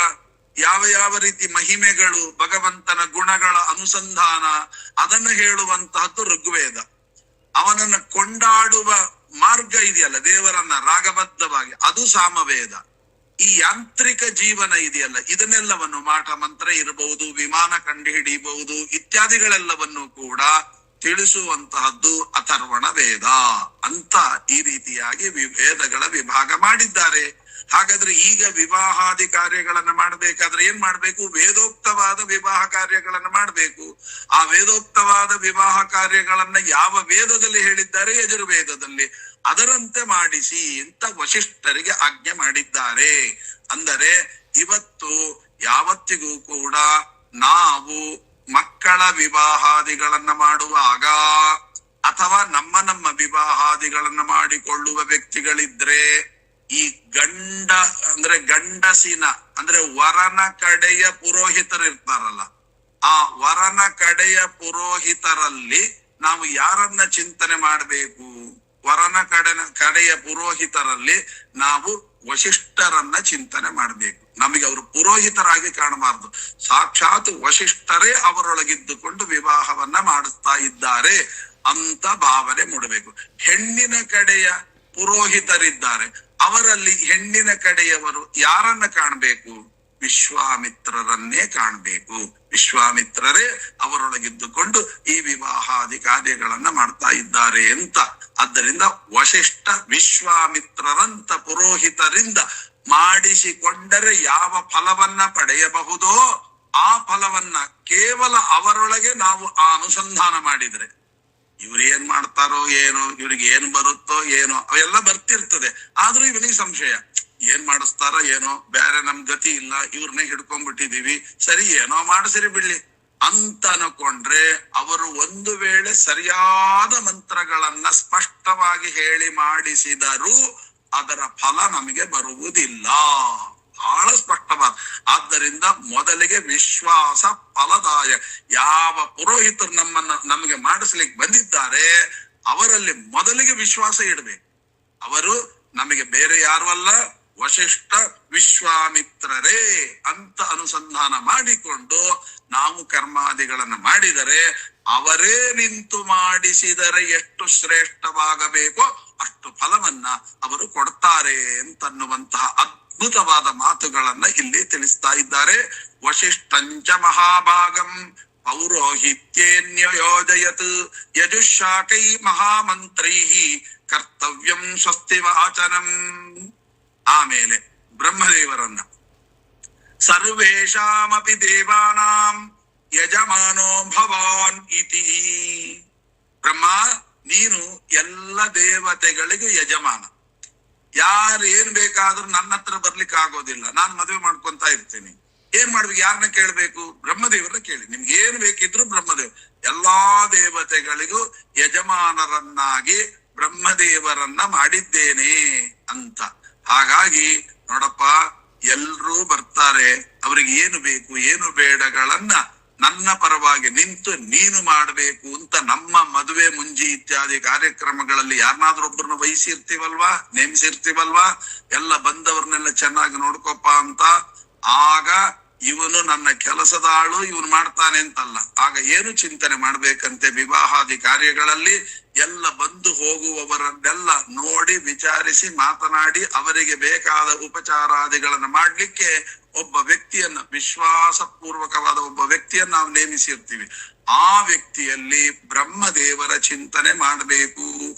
ಯಾವ ಯಾವ ರೀತಿ ಮಹಿಮೆಗಳು, ಭಗವಂತನ ಗುಣಗಳ ಅನುಸಂಧಾನ, ಅದನ್ನು ಹೇಳುವಂತಹದ್ದು ಋಗ್ವೇದ. ಅವನನ್ನ ಕೊಂಡಾಡುವ ಮಾರ್ಗ ಇದೆಯಲ್ಲ, ದೇವರನ್ನ ರಾಗಬದ್ಧವಾಗಿ, ಅದು ಸಾಮವೇದ. ಈ ಯಾಂತ್ರಿಕ ಜೀವನ ಇದೆಯಲ್ಲ, ಇದನ್ನೆಲ್ಲವನ್ನು ಮಾಟ ಮಂತ್ರ ಇರಬಹುದು, ವಿಮಾನ ಕಂಡು ಹಿಡಿಯಬಹುದು, ಇತ್ಯಾದಿಗಳೆಲ್ಲವನ್ನು ಕೂಡ ತಿಳಿಸುವಂತಹದ್ದು ಅಥರ್ವಣ ವೇದ ಅಂತ ಈ ರೀತಿಯಾಗಿ ವೇದಗಳ ವಿಭಾಗ ಮಾಡಿದ್ದಾರೆ. ಹಾಗಾದ್ರೆ ಈಗ ವಿವಾಹಾದಿ ಕಾರ್ಯಗಳನ್ನ ಮಾಡಬೇಕಾದ್ರೆ ಏನ್ ಮಾಡ್ಬೇಕು? ವೇದೋಕ್ತವಾದ ವಿವಾಹ ಕಾರ್ಯಗಳನ್ನ ಮಾಡ್ಬೇಕು. ಆ ವೇದೋಕ್ತವಾದ ವಿವಾಹ ಕಾರ್ಯಗಳನ್ನ ಯಾವ ವೇದದಲ್ಲಿ ಹೇಳಿದ್ದಾರೆ? ಯಜುರ್ವೇದದಲ್ಲಿ. ಅದರಂತೆ ಮಾಡಿಸಿ ಅಂತ ವಶಿಷ್ಠರಿಗೆ ಆಜ್ಞೆ ಮಾಡಿದ್ದಾರೆ. ಅಂದರೆ ಇವತ್ತು ಯಾವತ್ತಿಗೂ ಕೂಡ ನಾವು ಮಕ್ಕಳ ವಿವಾಹಾದಿಗಳನ್ನ ಮಾಡುವಾಗ ಅಥವಾ ನಮ್ಮ ವಿವಾಹಾದಿಗಳನ್ನ ಮಾಡಿಕೊಳ್ಳುವ ವ್ಯಕ್ತಿಗಳಿದ್ರೆ, ಈ ಗಂಡಸಿನ ಅಂದ್ರೆ ವರನ ಕಡೆಯ ಪುರೋಹಿತರು ಇರ್ತಾರಲ್ಲ, ಆ ವರನ ಕಡೆಯ ಪುರೋಹಿತರಲ್ಲಿ ನಾವು ಯಾರನ್ನ ಚಿಂತನೆ ಮಾಡಬೇಕು? ವರನ ಕಡೆಯ ಪುರೋಹಿತರಲ್ಲಿ ನಾವು ವಶಿಷ್ಠರನ್ನ ಚಿಂತನೆ ಮಾಡಬೇಕು. ನಮಗೆ ಅವರು ಪುರೋಹಿತರಾಗಿ ಕಾಣಬಾರದು, ಸಾಕ್ಷಾತ್ ವಶಿಷ್ಠರೇ ಅವರೊಳಗಿದ್ದುಕೊಂಡು ವಿವಾಹವನ್ನ ಮಾಡಿಸ್ತಾ ಇದ್ದಾರೆ ಅಂತ ಭಾವನೆ ಮೂಡಬೇಕು. ಹೆಣ್ಣಿನ ಕಡೆಯ ಪುರೋಹಿತರಿದ್ದಾರೆ, ಅವರಲ್ಲಿ ಹೆಣ್ಣಿನ ಕಡೆಯವರು ಯಾರನ್ನ ಕಾಣಬೇಕು? ವಿಶ್ವಾಮಿತ್ರರನ್ನೇ ಕಾಣಬೇಕು. ವಿಶ್ವಾಮಿತ್ರರೇ ಅವರೊಳಗಿದ್ದುಕೊಂಡು ಈ ವಿವಾಹಾದಿ ಕಾರ್ಯಗಳನ್ನ ಮಾಡ್ತಾ ಇದ್ದಾರೆ ಅಂತ. ಆದ್ದರಿಂದ ವಶಿಷ್ಠ ವಿಶ್ವಾಮಿತ್ರರಂತ ಪುರೋಹಿತರಿಂದ ಮಾಡಿಸಿಕೊಂಡರೆ ಯಾವ ಫಲವನ್ನ ಪಡೆಯಬಹುದೋ ಆ ಫಲವನ್ನ ಕೇವಲ ಅವರೊಳಗೆ ನಾವು ಆ ಅನುಸಂಧಾನ ಮಾಡಿದ್ರೆ, ಇವ್ರು ಏನ್ ಮಾಡ್ತಾರೋ ಏನೋ, ಇವ್ರಿಗೆ ಏನ್ ಬರುತ್ತೋ ಏನೋ, ಅವೆಲ್ಲ ಬರ್ತಿರ್ತದೆ. ಆದ್ರೂ ಇವನಿಗೆ ಸಂಶಯ, ಏನ್ ಮಾಡಿಸ್ತಾರೋ ಏನೋ, ಬೇರೆ ನಮ್ ಗತಿ ಇಲ್ಲ, ಇವ್ರನ್ನೇ ಹಿಡ್ಕೊಂಡ್ಬಿಟ್ಟಿದೀವಿ, ಸರಿ ಏನೋ ಮಾಡಿಸಿರಿ ಬಿಡ್ಲಿ ಅಂತ ಅನ್ಕೊಂಡ್ರೆ, ಅವರು ಒಂದು ವೇಳೆ ಸರಿಯಾದ ಮಂತ್ರಗಳನ್ನ ಸ್ಪಷ್ಟವಾಗಿ ಹೇಳಿ ಮಾಡಿಸಿದರೂ ಅದರ ಫಲ ನಮಗೆ ಬರುವುದಿಲ್ಲ. ಬಹಳ ಸ್ಪಷ್ಟವಾದ. ಆದ್ದರಿಂದ ಮೊದಲಿಗೆ ವಿಶ್ವಾಸ ಫಲದಾಯ. ಯಾವ ಪುರೋಹಿತರು ನಮಗೆ ಮಾಡಿಸ್ಲಿಕ್ಕೆ ಬಂದಿದ್ದಾರೆ ಅವರಲ್ಲಿ ಮೊದಲಿಗೆ ವಿಶ್ವಾಸ ಇಡಬೇಕು. ಅವರು ನಮಗೆ ಬೇರೆ ಯಾರು ಅಲ್ಲ, ವಶಿಷ್ಠ ವಿಶ್ವಾಮಿತ್ರರೇ ಅಂತ ಅನುಸಂಧಾನ ಮಾಡಿಕೊಂಡು ನಾವು ಕರ್ಮಾದಿಗಳನ್ನ ಮಾಡಿದರೆ, ಅವರೇ ನಿಂತು ಮಾಡಿಸಿದರೆ ಎಷ್ಟು ಶ್ರೇಷ್ಠವಾಗಬೇಕೋ ಅಷ್ಟು ಫಲವನ್ನ ಅವರು ಕೊಡ್ತಾರೆ ಅಂತನ್ನುವಂತಹ ಅದ್ಭುತವಾದ ಮಾತುಗಳನ್ನ ಇಲ್ಲಿ ತಿಳಿಸ್ತಾ ಇದ್ದಾರೆ. ವಶಿಷ್ಠಂಚ ಮಹಾಭಾಗಂ ಪೌರೋಹಿತ್ಯೇನ್ಯಯೋಜಯತ್ ಯಜುಶಾಕೈ ಮಹಾಮಂತ್ರೈ ಕರ್ತವ್ಯಂ ಸ್ವಸ್ತಿ ವಾಚನಂ. ಆಮೇಲೆ ಬ್ರಹ್ಮದೇವರನ್ನ ಸರ್ವೇಷಾಮಪಿ ದೇವಾನಾಂ ಯಜಮಾನೋ ಭವಾನ್ ಇತಿ. ಬ್ರಹ್ಮ, ನೀನು ಎಲ್ಲ ದೇವತೆಗಳಿಗೂ ಯಜಮಾನ. ಯಾರು ಏನ್ ಬೇಕಾದ್ರೂ ನನ್ನ ಹತ್ರ ಬರ್ಲಿಕ್ಕೆ ಆಗೋದಿಲ್ಲ. ನಾನು ಮದುವೆ ಮಾಡ್ಕೊಂತ ಇರ್ತೀನಿ. ಏನ್ ಮಾಡ್ಬೇಕು? ಯಾರನ್ನ ಕೇಳ್ಬೇಕು? ಬ್ರಹ್ಮದೇವರನ್ನ ಕೇಳಿ. ನಿಮ್ಗೆ ಏನ್ ಬೇಕಿದ್ರು ಬ್ರಹ್ಮದೇವ್. ಎಲ್ಲಾ ದೇವತೆಗಳಿಗೂ ಯಜಮಾನರನ್ನಾಗಿ ಬ್ರಹ್ಮದೇವರನ್ನ ಮಾಡಿದ್ದೇನೆ ಅಂತ. ಹಾಗಾಗಿ ನೋಡಪ್ಪ, ಎಲ್ರೂ ಬರ್ತಾರೆ. ಅವ್ರಿಗೆ ಏನು ಬೇಕು ಏನು ಬೇಡಗಳನ್ನ ನನ್ನ ಪರವಾಗಿ ನಿಂತು ನೀನು ಮಾಡಬೇಕು ಅಂತ ನಮ್ಮ ಮದುವೆ ಮುಂಜಿ ಇತ್ಯಾದಿ ಕಾರ್ಯಕ್ರಮಗಳಲ್ಲಿ ಯಾರನ್ನಾದ್ರೂ ಒಬ್ಬರನ್ನ ವಹಿಸಿರ್ತೀವಲ್ವಾ, ನೇಮಿಸಿರ್ತೀವಲ್ವಾ, ಎಲ್ಲ ಬಂದವ್ರನ್ನೆಲ್ಲ ಚೆನ್ನಾಗಿ ನೋಡ್ಕೊಪ್ಪ ಅಂತ. ಆಗ ಇವನು ನನ್ನ ಕೆಲಸದ ಆಳು, ಇವನು ಮಾಡ್ತಾನೆ ಅಂತಲ್ಲ. ಆಗ ಏನು ಚಿಂತನೆ ಮಾಡ್ಬೇಕಂತೆ? ವಿವಾಹಾದಿ ಕಾರ್ಯಗಳಲ್ಲಿ ಎಲ್ಲ ಬಂದು ಹೋಗುವವರನ್ನೆಲ್ಲ ನೋಡಿ ವಿಚಾರಿಸಿ ಮಾತನಾಡಿ ಅವರಿಗೆ ಬೇಕಾದ ಉಪಚಾರಾದಿಗಳನ್ನ ಮಾಡ್ಲಿಕ್ಕೆ ಒಬ್ಬ ವ್ಯಕ್ತಿಯನ್ನ, ವಿಶ್ವಾಸ ಪೂರ್ವಕವಾದ ಒಬ್ಬ ವ್ಯಕ್ತಿಯನ್ನ ನಾವು ನೇಮಿಸಿರ್ತೀವಿ. ಆ ವ್ಯಕ್ತಿಯಲ್ಲಿ ಬ್ರಹ್ಮದೇವರ ಚಿಂತನೆ ಮಾಡಬೇಕು.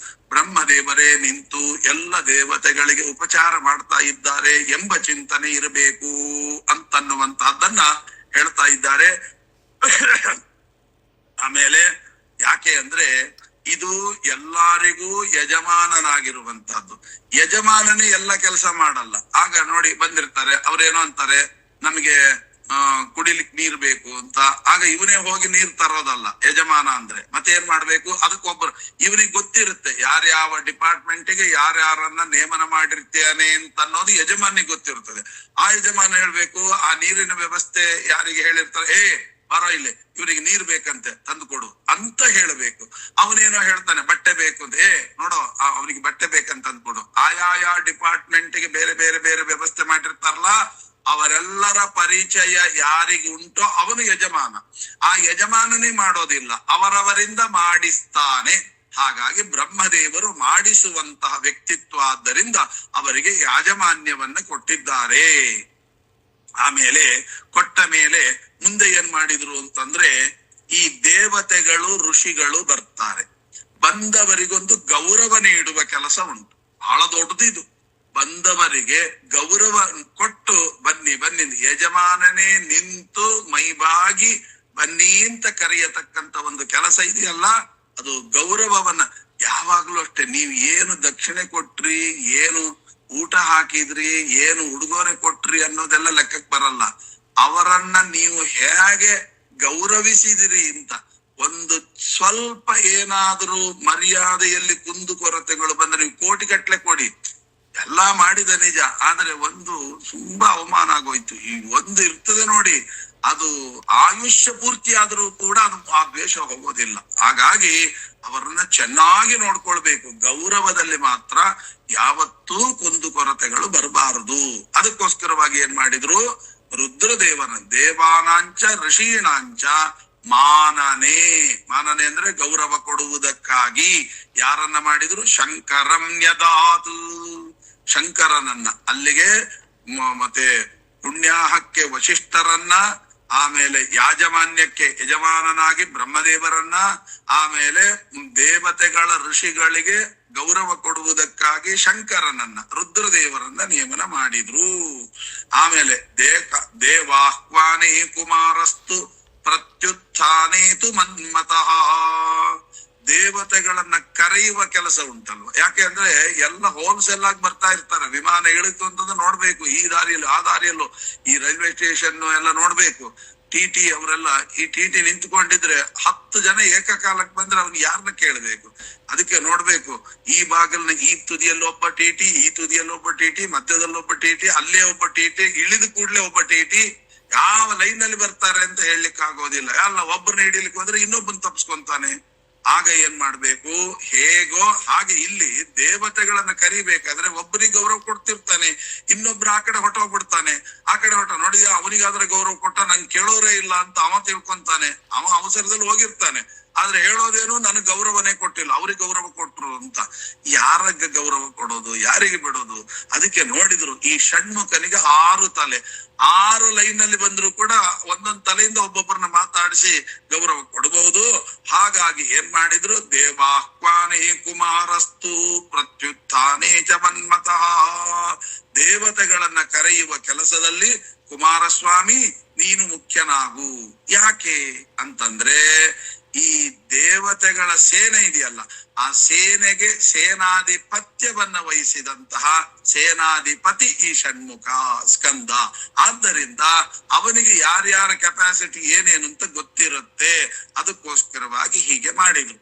ಬ್ರಹ್ಮದೇವರೇ ನಿಂತು ಎಲ್ಲ ದೇವತೆಗಳಿಗೆ ಉಪಚಾರ ಮಾಡ್ತಾ ಇದ್ದಾರೆ ಎಂಬ ಚಿಂತನೆ ಇರಬೇಕು ಅಂತನ್ನುವಂತಹದ್ದನ್ನ ಹೇಳ್ತಾ ಇದ್ದಾರೆ. ಆಮೇಲೆ ಯಾಕೆ ಅಂದ್ರೆ ಇದು ಎಲ್ಲರಿಗೂ ಯಜಮಾನನಾಗಿರುವಂತಹದ್ದು. ಯಜಮಾನನೇ ಎಲ್ಲ ಕೆಲಸ ಮಾಡಲ್ಲ. ಆಗ ನೋಡಿ ಬಂದಿರ್ತಾರೆ, ಅವ್ರೇನೋ ಅಂತಾರೆ, ನಮಗೆ ಕುಡಿಲಿಕ್ಕೆ ನೀರ್ ಬೇಕು ಅಂತ. ಆಗ ಇವನೇ ಹೋಗಿ ನೀರ್ ತರೋದಲ್ಲ ಯಜಮಾನ ಅಂದ್ರೆ. ಮತ್ತೆ ಏನ್ ಮಾಡ್ಬೇಕು? ಅದಕ್ಕೊಬ್ಬರು, ಇವನಿಗೆ ಗೊತ್ತಿರುತ್ತೆ ಯಾರ್ಯಾವ ಡಿಪಾರ್ಟ್ಮೆಂಟ್ಗೆ ಯಾರ್ಯಾರನ್ನ ನೇಮನ ಮಾಡಿರ್ತೇನೆ ಅಂತ ಅನ್ನೋದು ಯಜಮಾನಿಗೆ ಗೊತ್ತಿರ್ತದೆ. ಆ ಯಜಮಾನ ಹೇಳ್ಬೇಕು, ಆ ನೀರಿನ ವ್ಯವಸ್ಥೆ ಯಾರಿಗೆ ಹೇಳಿರ್ತಾರೆ, ಬರೋ ಇಲ್ಲಿ ಇವ್ರಿಗೆ ನೀರ್ ಬೇಕಂತೆ ತಂದು ಕೊಡು ಅಂತ ಹೇಳಬೇಕು. ಅವನೇನೋ ಹೇಳ್ತಾನೆ ಬಟ್ಟೆ ಬೇಕು ಅಂತ, ನೋಡೋ ಅವ್ರಿಗೆ ಬಟ್ಟೆ ಬೇಕಂತ ತಂದ್ಕೊಡು. ಆಯಾಯ ಡಿಪಾರ್ಟ್ಮೆಂಟ್ಗೆ ಬೇರೆ ಬೇರೆ ಬೇರೆ ವ್ಯವಸ್ಥೆ ಮಾಡಿರ್ತಾರಲ್ಲ, ಅವರೆಲ್ಲರ ಪರಿಚಯ ಯಾರಿಗೆ ಉಂಟೋ ಅವನು ಯಜಮಾನ. ಆ ಯಜಮಾನನೇ ಮಾಡೋದಿಲ್ಲ, ಅವರವರಿಂದ ಮಾಡಿಸ್ತಾನೆ. ಹಾಗಾಗಿ ಬ್ರಹ್ಮದೇವರು ಮಾಡಿಸುವಂತಹ ವ್ಯಕ್ತಿತ್ವ ಆದ್ದರಿಂದ ಅವರಿಗೆ ಯಾಜಮಾನ್ಯವನ್ನ ಕೊಟ್ಟಿದ್ದಾರೆ. ಆಮೇಲೆ ಕೊಟ್ಟ ಮೇಲೆ ಮುಂದೆ ಏನ್ ಮಾಡಿದ್ರು ಅಂತಂದ್ರೆ, ಈ ದೇವತೆಗಳು ಋಷಿಗಳು ಬರ್ತಾರೆ. ಬಂದವರಿಗೊಂದು ಗೌರವ ನೀಡುವ ಕೆಲಸ ಉಂಟು, ಬಹಳ ದೊಡ್ಡದು ಇದು. ಬಂದವರಿಗೆ ಗೌರವ ಕೊಟ್ಟು ಬನ್ನಿ ಬನ್ನಿ, ಯಜಮಾನನೇ ನಿಂತು ಮೈಬಾಗಿ ಬನ್ನಿ ಅಂತ ಕರೆಯತಕ್ಕಂತ ಒಂದು ಕೆಲಸ ಇದೆಯಲ್ಲ, ಅದು ಗೌರವವನ್ನ. ಯಾವಾಗ್ಲೂ ಅಷ್ಟೇ, ನೀವ್ ಏನು ದಕ್ಷಿಣೆ ಕೊಟ್ರಿ, ಏನು ಊಟ ಹಾಕಿದ್ರಿ, ಏನು ಉಡುಗೊರೆ ಕೊಟ್ರಿ ಅನ್ನೋದೆಲ್ಲ ಲೆಕ್ಕಕ್ಕೆ ಬರಲ್ಲ. ಅವರನ್ನ ನೀವು ಹೇಗೆ ಗೌರವಿಸಿದಿರಿ ಅಂತ. ಒಂದು ಸ್ವಲ್ಪ ಏನಾದ್ರೂ ಮರ್ಯಾದೆಯಲ್ಲಿ ಕುಂದು ಕೊರತೆಗಳು ಬಂದ್ರೆ ನೀವು ಕೋಟಿ ಗಟ್ಲೆ ಕೊಡಿ, ಎಲ್ಲಾ ಮಾಡಿದ ನಿಜ. ಆದ್ರೆ ಒಂದು ತುಂಬಾ ಅವಮಾನ ಆಗೋಯ್ತು, ಈ ಒಂದು ಇರ್ತದೆ ನೋಡಿ, ಅದು ಆಯುಷ್ಯ ಪೂರ್ತಿ ಆದ್ರೂ ಕೂಡ ಅದು ಆ ದ್ವೇಷ ಹೋಗೋದಿಲ್ಲ. ಹಾಗಾಗಿ ಅವರನ್ನ ಚೆನ್ನಾಗಿ ನೋಡ್ಕೊಳ್ಬೇಕು. ಗೌರವದಲ್ಲಿ ಮಾತ್ರ ಯಾವತ್ತೂ ಕುಂದು ಕೊರತೆಗಳು ಬರಬಾರದು. ಅದಕ್ಕೋಸ್ಕರವಾಗಿ ಏನ್ ಮಾಡಿದ್ರು, ರುದ್ರದೇವನ ದೇವಾನಾಂಚ ಋಷೀಣಾಂಚ ಮಾನನೆ. ಮಾನನೆ ಅಂದ್ರೆ ಗೌರವ ಕೊಡುವುದಕ್ಕಾಗಿ ಯಾರನ್ನ ಮಾಡಿದ್ರು? ಶಂಕರಂ ಯದಾತು, ಶಂಕರನನ್ನ. ಅಲ್ಲಿಗೆ ಮತ್ತೆ ಪುಣ್ಯಾಹಕ್ಕೆ ವಶಿಷ್ಠರನ್ನ, ಆಮೇಲೆ ಯಾಜಮಾನ್ಯಕ್ಕೆ ಯಜಮಾನನಾಗಿ ಬ್ರಹ್ಮದೇವರನ್ನ, ಆಮೇಲೆ ದೇವತೆಗಳ ಋಷಿಗಳಿಗೆ ಗೌರವ ಕೊಡುವುದಕ್ಕಾಗಿ ಶಂಕರನನ್ನ, ರುದ್ರದೇವರನ್ನ ನೇಮನ ಮಾಡಿದ್ರು. ಆಮೇಲೆ ದೇವಾಹ್ವಾನೇ ಕುಮಾರಸ್ತು ಪ್ರತ್ಯುತ್ಥಾನೇತು ಮನ್ಮತಃ. ದೇವತೆಗಳನ್ನ ಕರೆಯುವ ಕೆಲಸ ಉಂಟಲ್ವ. ಯಾಕೆ ಅಂದ್ರೆ ಎಲ್ಲ ಹೋಲ್ಸೇಲ್ ಆಗಿ ಬರ್ತಾ ಇರ್ತಾರೆ. ವಿಮಾನ ಇಳಿತು ಅಂತಂದ್ರೆ ನೋಡ್ಬೇಕು, ಈ ದಾರಿಯಲ್ಲೂ ಆ ದಾರಿಯಲ್ಲೂ, ಈ ರೈಲ್ವೆ ಸ್ಟೇಷನ್ ಎಲ್ಲ ನೋಡ್ಬೇಕು. ಟಿ ಅವರೆಲ್ಲ, ಈ ಟಿ ನಿಂತ್ಕೊಂಡಿದ್ರೆ 10 ಜನ ಏಕಕಾಲಕ್ಕೆ ಬಂದ್ರೆ ಅವ್ನು ಯಾರನ್ನ ಕೇಳ್ಬೇಕು? ಅದಕ್ಕೆ ನೋಡ್ಬೇಕು, ಈ ಬಾಗಿಲ್ನ ಈ ತುದಿಯಲ್ಲಿ ಒಬ್ಬ ಟಿ, ಈ ತುದಿಯಲ್ಲಿ ಒಬ್ಬ ಟಿ, ಮಧ್ಯದಲ್ಲಿ ಒಬ್ಬ ಟಿ, ಅಲ್ಲೇ ಒಬ್ಬ ಟಿ, ಇಳಿದ ಕೂಡ್ಲೆ ಒಬ್ಬ ಟಿ. ಯಾವ ಲೈನ್ ಅಲ್ಲಿ ಬರ್ತಾರೆ ಅಂತ ಹೇಳಲಿಕ್ಕೆ ಆಗೋದಿಲ್ಲ. ಅಲ್ಲ, ಒಬ್ಬರನ್ನ ಹಿಡಿಲಿಕ್ಕೆ ಹೋದ್ರೆ ಇನ್ನೊಬ್ಬನ್ ತಪ್ಸ್ಕೊಂತಾನೆ. ಆಗ ಏನ್ ಮಾಡ್ಬೇಕು? ಹೇಗೋ ಹಾಗೆ ಇಲ್ಲಿ ದೇವತೆಗಳನ್ನ ಕರಿಬೇಕಾದ್ರೆ ಒಬ್ಬರಿಗೆ ಗೌರವ ಕೊಡ್ತಿರ್ತಾನೆ, ಇನ್ನೊಬ್ರು ಆ ಕಡೆ ಹೊಟ್ಟೋಗ್ಬಿಡ್ತಾನೆ. ಆ ಕಡೆ ನೋಡಿದ ಅವನಿಗಾದ್ರೆ ಗೌರವ ಕೊಟ್ಟ, ನಂಗೆ ಕೇಳೋರೇ ಇಲ್ಲ ಅಂತ ಅವ ತಿಳ್ಕೊಂತಾನೆ. ಅವ ಅವಸರದಲ್ಲಿ ಹೋಗಿರ್ತಾನೆ. ಆದ್ರೆ ಹೇಳೋದೇನು ನನಗ್ ಗೌರವನೇ ಕೊಟ್ಟಿಲ್ಲ, ಅವ್ರಿಗೆ ಗೌರವ ಕೊಟ್ರು ಅಂತ. ಯಾರಗ ಗೌರವ ಕೊಡೋದು, ಯಾರಿಗೆ ಬಿಡೋದು? ಅದಕ್ಕೆ ನೋಡಿದ್ರು ಈ ಷಣ್ಮುಖನಿಗೆ 6 ತಲೆ, 6 ಲೈನ್ ನಲ್ಲಿ ಬಂದ್ರು ಕೂಡ ಒಂದೊಂದ್ ತಲೆಯಿಂದ ಒಬ್ಬೊಬ್ಬರನ್ನ ಮಾತಾಡಿಸಿ ಗೌರವ ಕೊಡಬಹುದು. ಹಾಗಾಗಿ ಏನ್ ಮಾಡಿದ್ರು, ದೇವಾಹ್ವಾನೇ ಕುಮಾರಸ್ತು ಪ್ರತ್ಯುತ್ಥಾನೇ ಚ ಮನ್ಮತಃ, ದೇವತೆಗಳನ್ನ ಕರೆಯುವ ಕೆಲಸದಲ್ಲಿ ಕುಮಾರಸ್ವಾಮಿ ನೀನು ಮುಖ್ಯನಾಗು. ಯಾಕೆ ಅಂತಂದ್ರೆ ಈ ದೇವತೆಗಳ ಸೇನೆ ಇದೆಯಲ್ಲ, ಆ ಸೇನೆಗೆ ಸೇನಾಧಿಪತ್ಯವನ್ನ ವಹಿಸಿದಂತಹ ಸೇನಾಧಿಪತಿ ಈ ಷಣ್ಮುಖ ಸ್ಕಂದ. ಆದ್ದರಿಂದ ಅವನಿಗೆ ಯಾರ್ಯಾರ ಕೆಪಾಸಿಟಿ ಏನೇನು ಅಂತ ಗೊತ್ತಿರುತ್ತೆ. ಅದಕ್ಕೋಸ್ಕರವಾಗಿ ಹೀಗೆ ಮಾಡಿದ್ರು.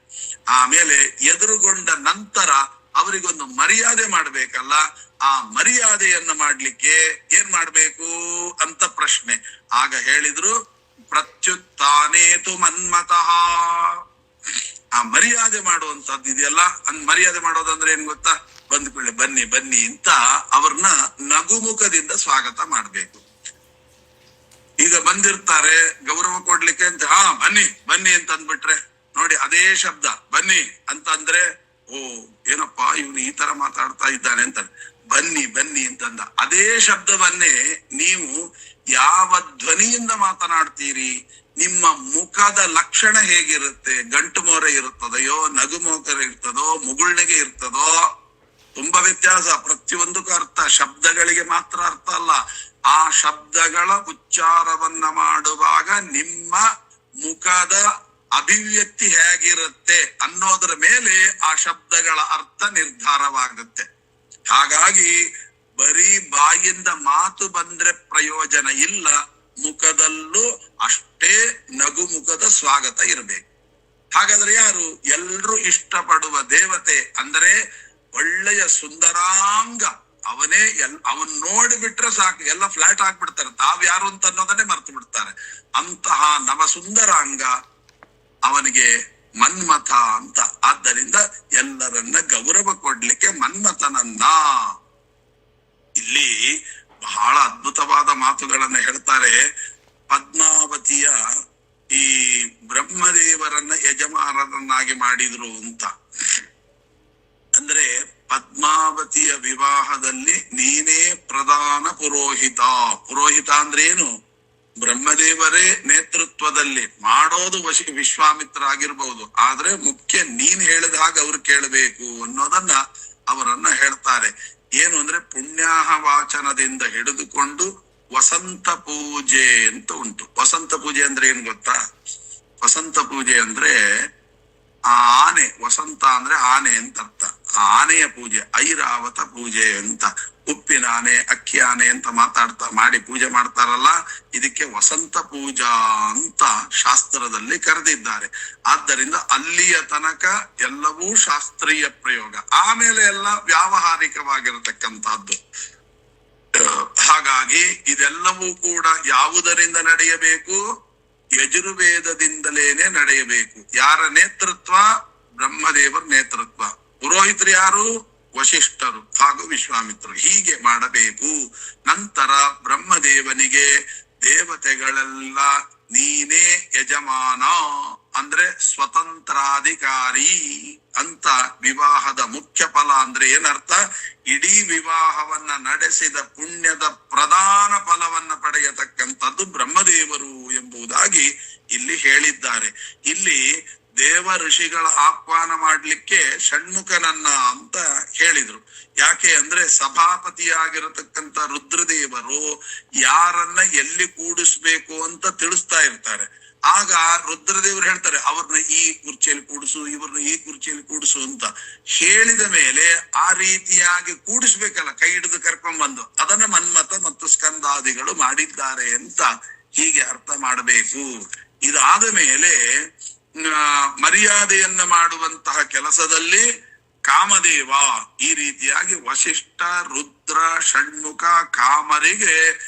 ಆಮೇಲೆ ಎದುರುಗೊಂಡ ನಂತರ ಅವರಿಗೊಂದು ಮರ್ಯಾದೆ ಮಾಡ್ಬೇಕಲ್ಲ, ಆ ಮರ್ಯಾದೆಯನ್ನ ಮಾಡ್ಲಿಕ್ಕೆ ಏನ್ ಮಾಡ್ಬೇಕು ಅಂತ ಪ್ರಶ್ನೆ. ಆಗ ಹೇಳಿದ್ರು ಪ್ರತ್ಯುತ್ಥಾನೇತು ಮನ್ಮತಃ. ಆ ಮರ್ಯಾದೆ ಮಾಡುವಂತದ್ದು ಇದೆಯಲ್ಲ, ಮರ್ಯಾದೆ ಮಾಡೋದಂದ್ರೆ ಏನ್ ಗೊತ್ತಾ, ಬಂದ್ಕೊಳ್ಳಿ ಬನ್ನಿ ಬನ್ನಿ ಅಂತ ಅವ್ರನ್ನ ನಗುಮುಖದಿಂದ ಸ್ವಾಗತ ಮಾಡ್ಬೇಕು. ಈಗ ಬಂದಿರ್ತಾರೆ ಗೌರವ ಕೊಡ್ಲಿಕ್ಕೆ ಅಂತ, ಬನ್ನಿ ಬನ್ನಿ ಅಂತ ಅಂದ್ಬಿಟ್ರೆ ನೋಡಿ, ಅದೇ ಶಬ್ದ ಬನ್ನಿ ಅಂತಂದ್ರೆ ಓ ಏನಪ್ಪಾ ಇವನು ಈ ತರ ಮಾತಾಡ್ತಾ ಇದ್ದಾನೆ ಅಂತ, ಬನ್ನಿ ಬನ್ನಿ ಅಂತಂದ. ಅದೇ ಶಬ್ದವನ್ನೇ ನೀವು ಯಾವ ಧ್ವನಿಯಿಂದ ಮಾತನಾಡ್ತೀರಿ, ನಿಮ್ಮ ಮುಖದ ಲಕ್ಷಣ ಹೇಗಿರುತ್ತೆ, ಗಂಟು ಮೋರೆ ಇರುತ್ತದೆಯೋ, ನಗುಮೋಕರ ಇರ್ತದೋ, ಮುಗುಳ್ನೆಗೆ ಇರ್ತದೋ, ತುಂಬಾ ವ್ಯತ್ಯಾಸ. ಪ್ರತಿಯೊಂದಕ್ಕೂ ಅರ್ಥ, ಶಬ್ದಗಳಿಗೆ ಮಾತ್ರ ಅರ್ಥ ಅಲ್ಲ, ಆ ಶಬ್ದಗಳ ಉಚ್ಚಾರವನ್ನ ಮಾಡುವಾಗ ನಿಮ್ಮ ಮುಖದ ಅಭಿವ್ಯಕ್ತಿ ಹೇಗಿರುತ್ತೆ ಅನ್ನೋದರ ಮೇಲೆ ಆ ಶಬ್ದಗಳ ಅರ್ಥ ನಿರ್ಧಾರವಾಗುತ್ತೆ. ಹಾಗಾಗಿ ಬರೀ ಬಾಯಿಂದ ಮಾತು ಬಂದ್ರೆ ಪ್ರಯೋಜನ ಇಲ್ಲ, ಮುಖದಲ್ಲೂ ಅಷ್ಟೇ ನಗುಮುಖದ ಸ್ವಾಗತ ಇರಬೇಕು. ಹಾಗಾದ್ರೆ ಯಾರು ಎಲ್ರೂ ಇಷ್ಟಪಡುವ ದೇವತೆ ಅಂದ್ರೆ ಒಳ್ಳೆಯ ಸುಂದರಾಂಗ, ಅವನೇ ಅವನ್ ನೋಡಿಬಿಟ್ರೆ ಸಾಕು, ಎಲ್ಲ ಫ್ಲಾಟ್ ಆಗ್ಬಿಡ್ತಾರೆ, ತಾವ್ಯಾರು ಅಂತ ಅನ್ನೋದನ್ನೇ ಮರ್ತು ಬಿಡ್ತಾರೆ. ಅಂತಹ ನವ ಸುಂದರಾಂಗ ಅವನಿಗೆ ಮನ್ಮಥ ಅಂತ. ಆದ್ದರಿಂದ ಎಲ್ಲರನ್ನ ಗೌರವ ಕೊಡ್ಲಿಕ್ಕೆ ಮನ್ಮಥನನ್ನ. ಇಲ್ಲಿ ಬಹಳ ಅದ್ಭುತವಾದ ಮಾತುಗಳನ್ನ ಹೇಳ್ತಾರೆ. ಪದ್ಮಾವತಿಯ ಈ ಬ್ರಹ್ಮದೇವರನ್ನ ಯಜಮಾನರನ್ನಾಗಿ ಮಾಡಿದ್ರು ಅಂತ. ಅಂದ್ರೆ ಪದ್ಮಾವತಿಯ ವಿವಾಹದಲ್ಲಿ ನೀನೇ ಪ್ರಧಾನ ಪುರೋಹಿತ. ಪುರೋಹಿತ ಅಂದ್ರೆ ಏನು? ಬ್ರಹ್ಮದೇವರೇ ನೇತೃತ್ವದಲ್ಲಿ ಮಾಡೋದು ವಿಶ್ವಾಮಿತ್ರ ಆಗಿರ್ಬಹುದು, ಆದ್ರೆ ಮುಖ್ಯ ನೀನ್ ಹೇಳಿದ ಹಾಗೆ ಅವ್ರು ಕೇಳಬೇಕು ಅನ್ನೋದನ್ನ ಅವರನ್ನ ಹೇಳ್ತಾರೆ. ಏನು ಅಂದ್ರೆ ಪುಣ್ಯಾಹ ವಾಚನದಿಂದ ಹಿಡಿದುಕೊಂಡು ವಸಂತ ಪೂಜೆ ಅಂತ ಉಂಟು. ವಸಂತ ಪೂಜೆ ಅಂದ್ರೆ ಏನ್ ಗೊತ್ತಾ? ವಸಂತ ಪೂಜೆ ಅಂದ್ರೆ ಆ ಆನೆ, ವಸಂತ ಅಂದ್ರೆ ಆನೆ ಅಂತ ಅರ್ಥ. ಆ ಆನೆಯ ಪೂಜೆ ಐರಾವತ ಪೂಜೆ ಅಂತ. ಉಪ್ಪಿನ ಆನೆ, ಅಕ್ಕಿ ಆನೆ ಅಂತ ಮಾಡಿ ಪೂಜೆ ಮಾಡ್ತಾರಲ್ಲ, ಇದಕ್ಕೆ ವಸಂತ ಪೂಜಾ ಅಂತ ಶಾಸ್ತ್ರದಲ್ಲಿ ಕರೆದಿದ್ದಾರೆ. ಆದ್ದರಿಂದ ಅಲ್ಲಿಯ ತನಕ ಎಲ್ಲವೂ ಶಾಸ್ತ್ರೀಯ ಪ್ರಯೋಗ, ಆಮೇಲೆ ಎಲ್ಲ ವ್ಯಾವಹಾರಿಕವಾಗಿರತಕ್ಕಂತಹದ್ದು. ಹಾಗಾಗಿ ಇದೆಲ್ಲವೂ ಕೂಡ ಯಾವುದರಿಂದ ನಡೆಯಬೇಕು? ಯಜುರ್ವೇದದಿಂದಲೇನೆ ನಡೆಯಬೇಕು. ಯಾರ ನೇತೃತ್ವ? ಬ್ರಹ್ಮದೇವರ ನೇತೃತ್ವ. ಪುರೋಹಿತರು ಯಾರು? ವಶಿಷ್ಠರು ಹಾಗೂ ವಿಶ್ವಾಮಿತ್ರರು. ಹೀಗೆ ಮಾಡಬೇಕು. ನಂತರ ಬ್ರಹ್ಮದೇವನಿಗೆ ದೇವತೆಗಳೆಲ್ಲ ನೀನೇ ಯಜಮಾನ ಅಂದ್ರೆ ಸ್ವತಂತ್ರಾಧಿಕಾರಿ ಅಂತ. ವಿವಾಹದ ಮುಖ್ಯ ಫಲ ಅಂದ್ರೆ ಏನರ್ಥ? ಇಡೀ ವಿವಾಹವನ್ನ ನಡೆಸಿದ ಪುಣ್ಯದ ಪ್ರಧಾನ ಫಲವನ್ನ ಪಡೆಯತಕ್ಕಂಥದ್ದು ಬ್ರಹ್ಮದೇವರು ಎಂಬುದಾಗಿ ಇಲ್ಲಿ ಹೇಳಿದ್ದಾರೆ. ಇಲ್ಲಿ ದೇವ ಋಷಿಗಳ ಆಹ್ವಾನ ಮಾಡ್ಲಿಕ್ಕೆ ಷಣ್ಮುಖನನ್ನ ಅಂತ ಹೇಳಿದ್ರು. ಯಾಕೆ ಅಂದ್ರೆ ಸಭಾಪತಿಯಾಗಿರತಕ್ಕಂತ ರುದ್ರದೇವರು ಯಾರನ್ನ ಎಲ್ಲಿ ಕೂಡಿಸ್ಬೇಕು ಅಂತ ತಿಳಿಸ್ತಾ ಇರ್ತಾರೆ. ಆಗ ರುದ್ರದೇವರು ಹೇಳ್ತಾರೆ ಅವ್ರನ್ನ ಈ ಕುರ್ಚಿಯಲ್ಲಿ ಕೂಡಿಸು, ಇವ್ರನ್ನ ಈ ಕುರ್ಚಿಯಲ್ಲಿ ಕೂಡಿಸು ಅಂತ ಹೇಳಿದ ಮೇಲೆ ಆ ರೀತಿಯಾಗಿ ಕೂಡಿಸ್ಬೇಕಲ್ಲ, ಕೈ ಹಿಡಿದು ಕರ್ಕೊಂಡ್ ಬಂದು. ಅದನ್ನ ಮನ್ಮಥ ಮತ್ತು ಸ್ಕಂದಾದಿಗಳು ಮಾಡಿದ್ದಾರೆ ಅಂತ ಹೀಗೆ ಅರ್ಥ ಮಾಡಬೇಕು. ಇದಾದ ಮೇಲೆ ಮರ್ಯಾದೆಯನ್ನ ಮಾಡುವಂತಹ ಕೆಲಸದಲ್ಲಿ ಕಾಮದೇವ ಈ ರೀತಿಯಾಗಿ ವಶಿಷ್ಠ, ರುದ್ರ, ಷಣ್ಮುಖ, ಕಾಮರಿಗೆ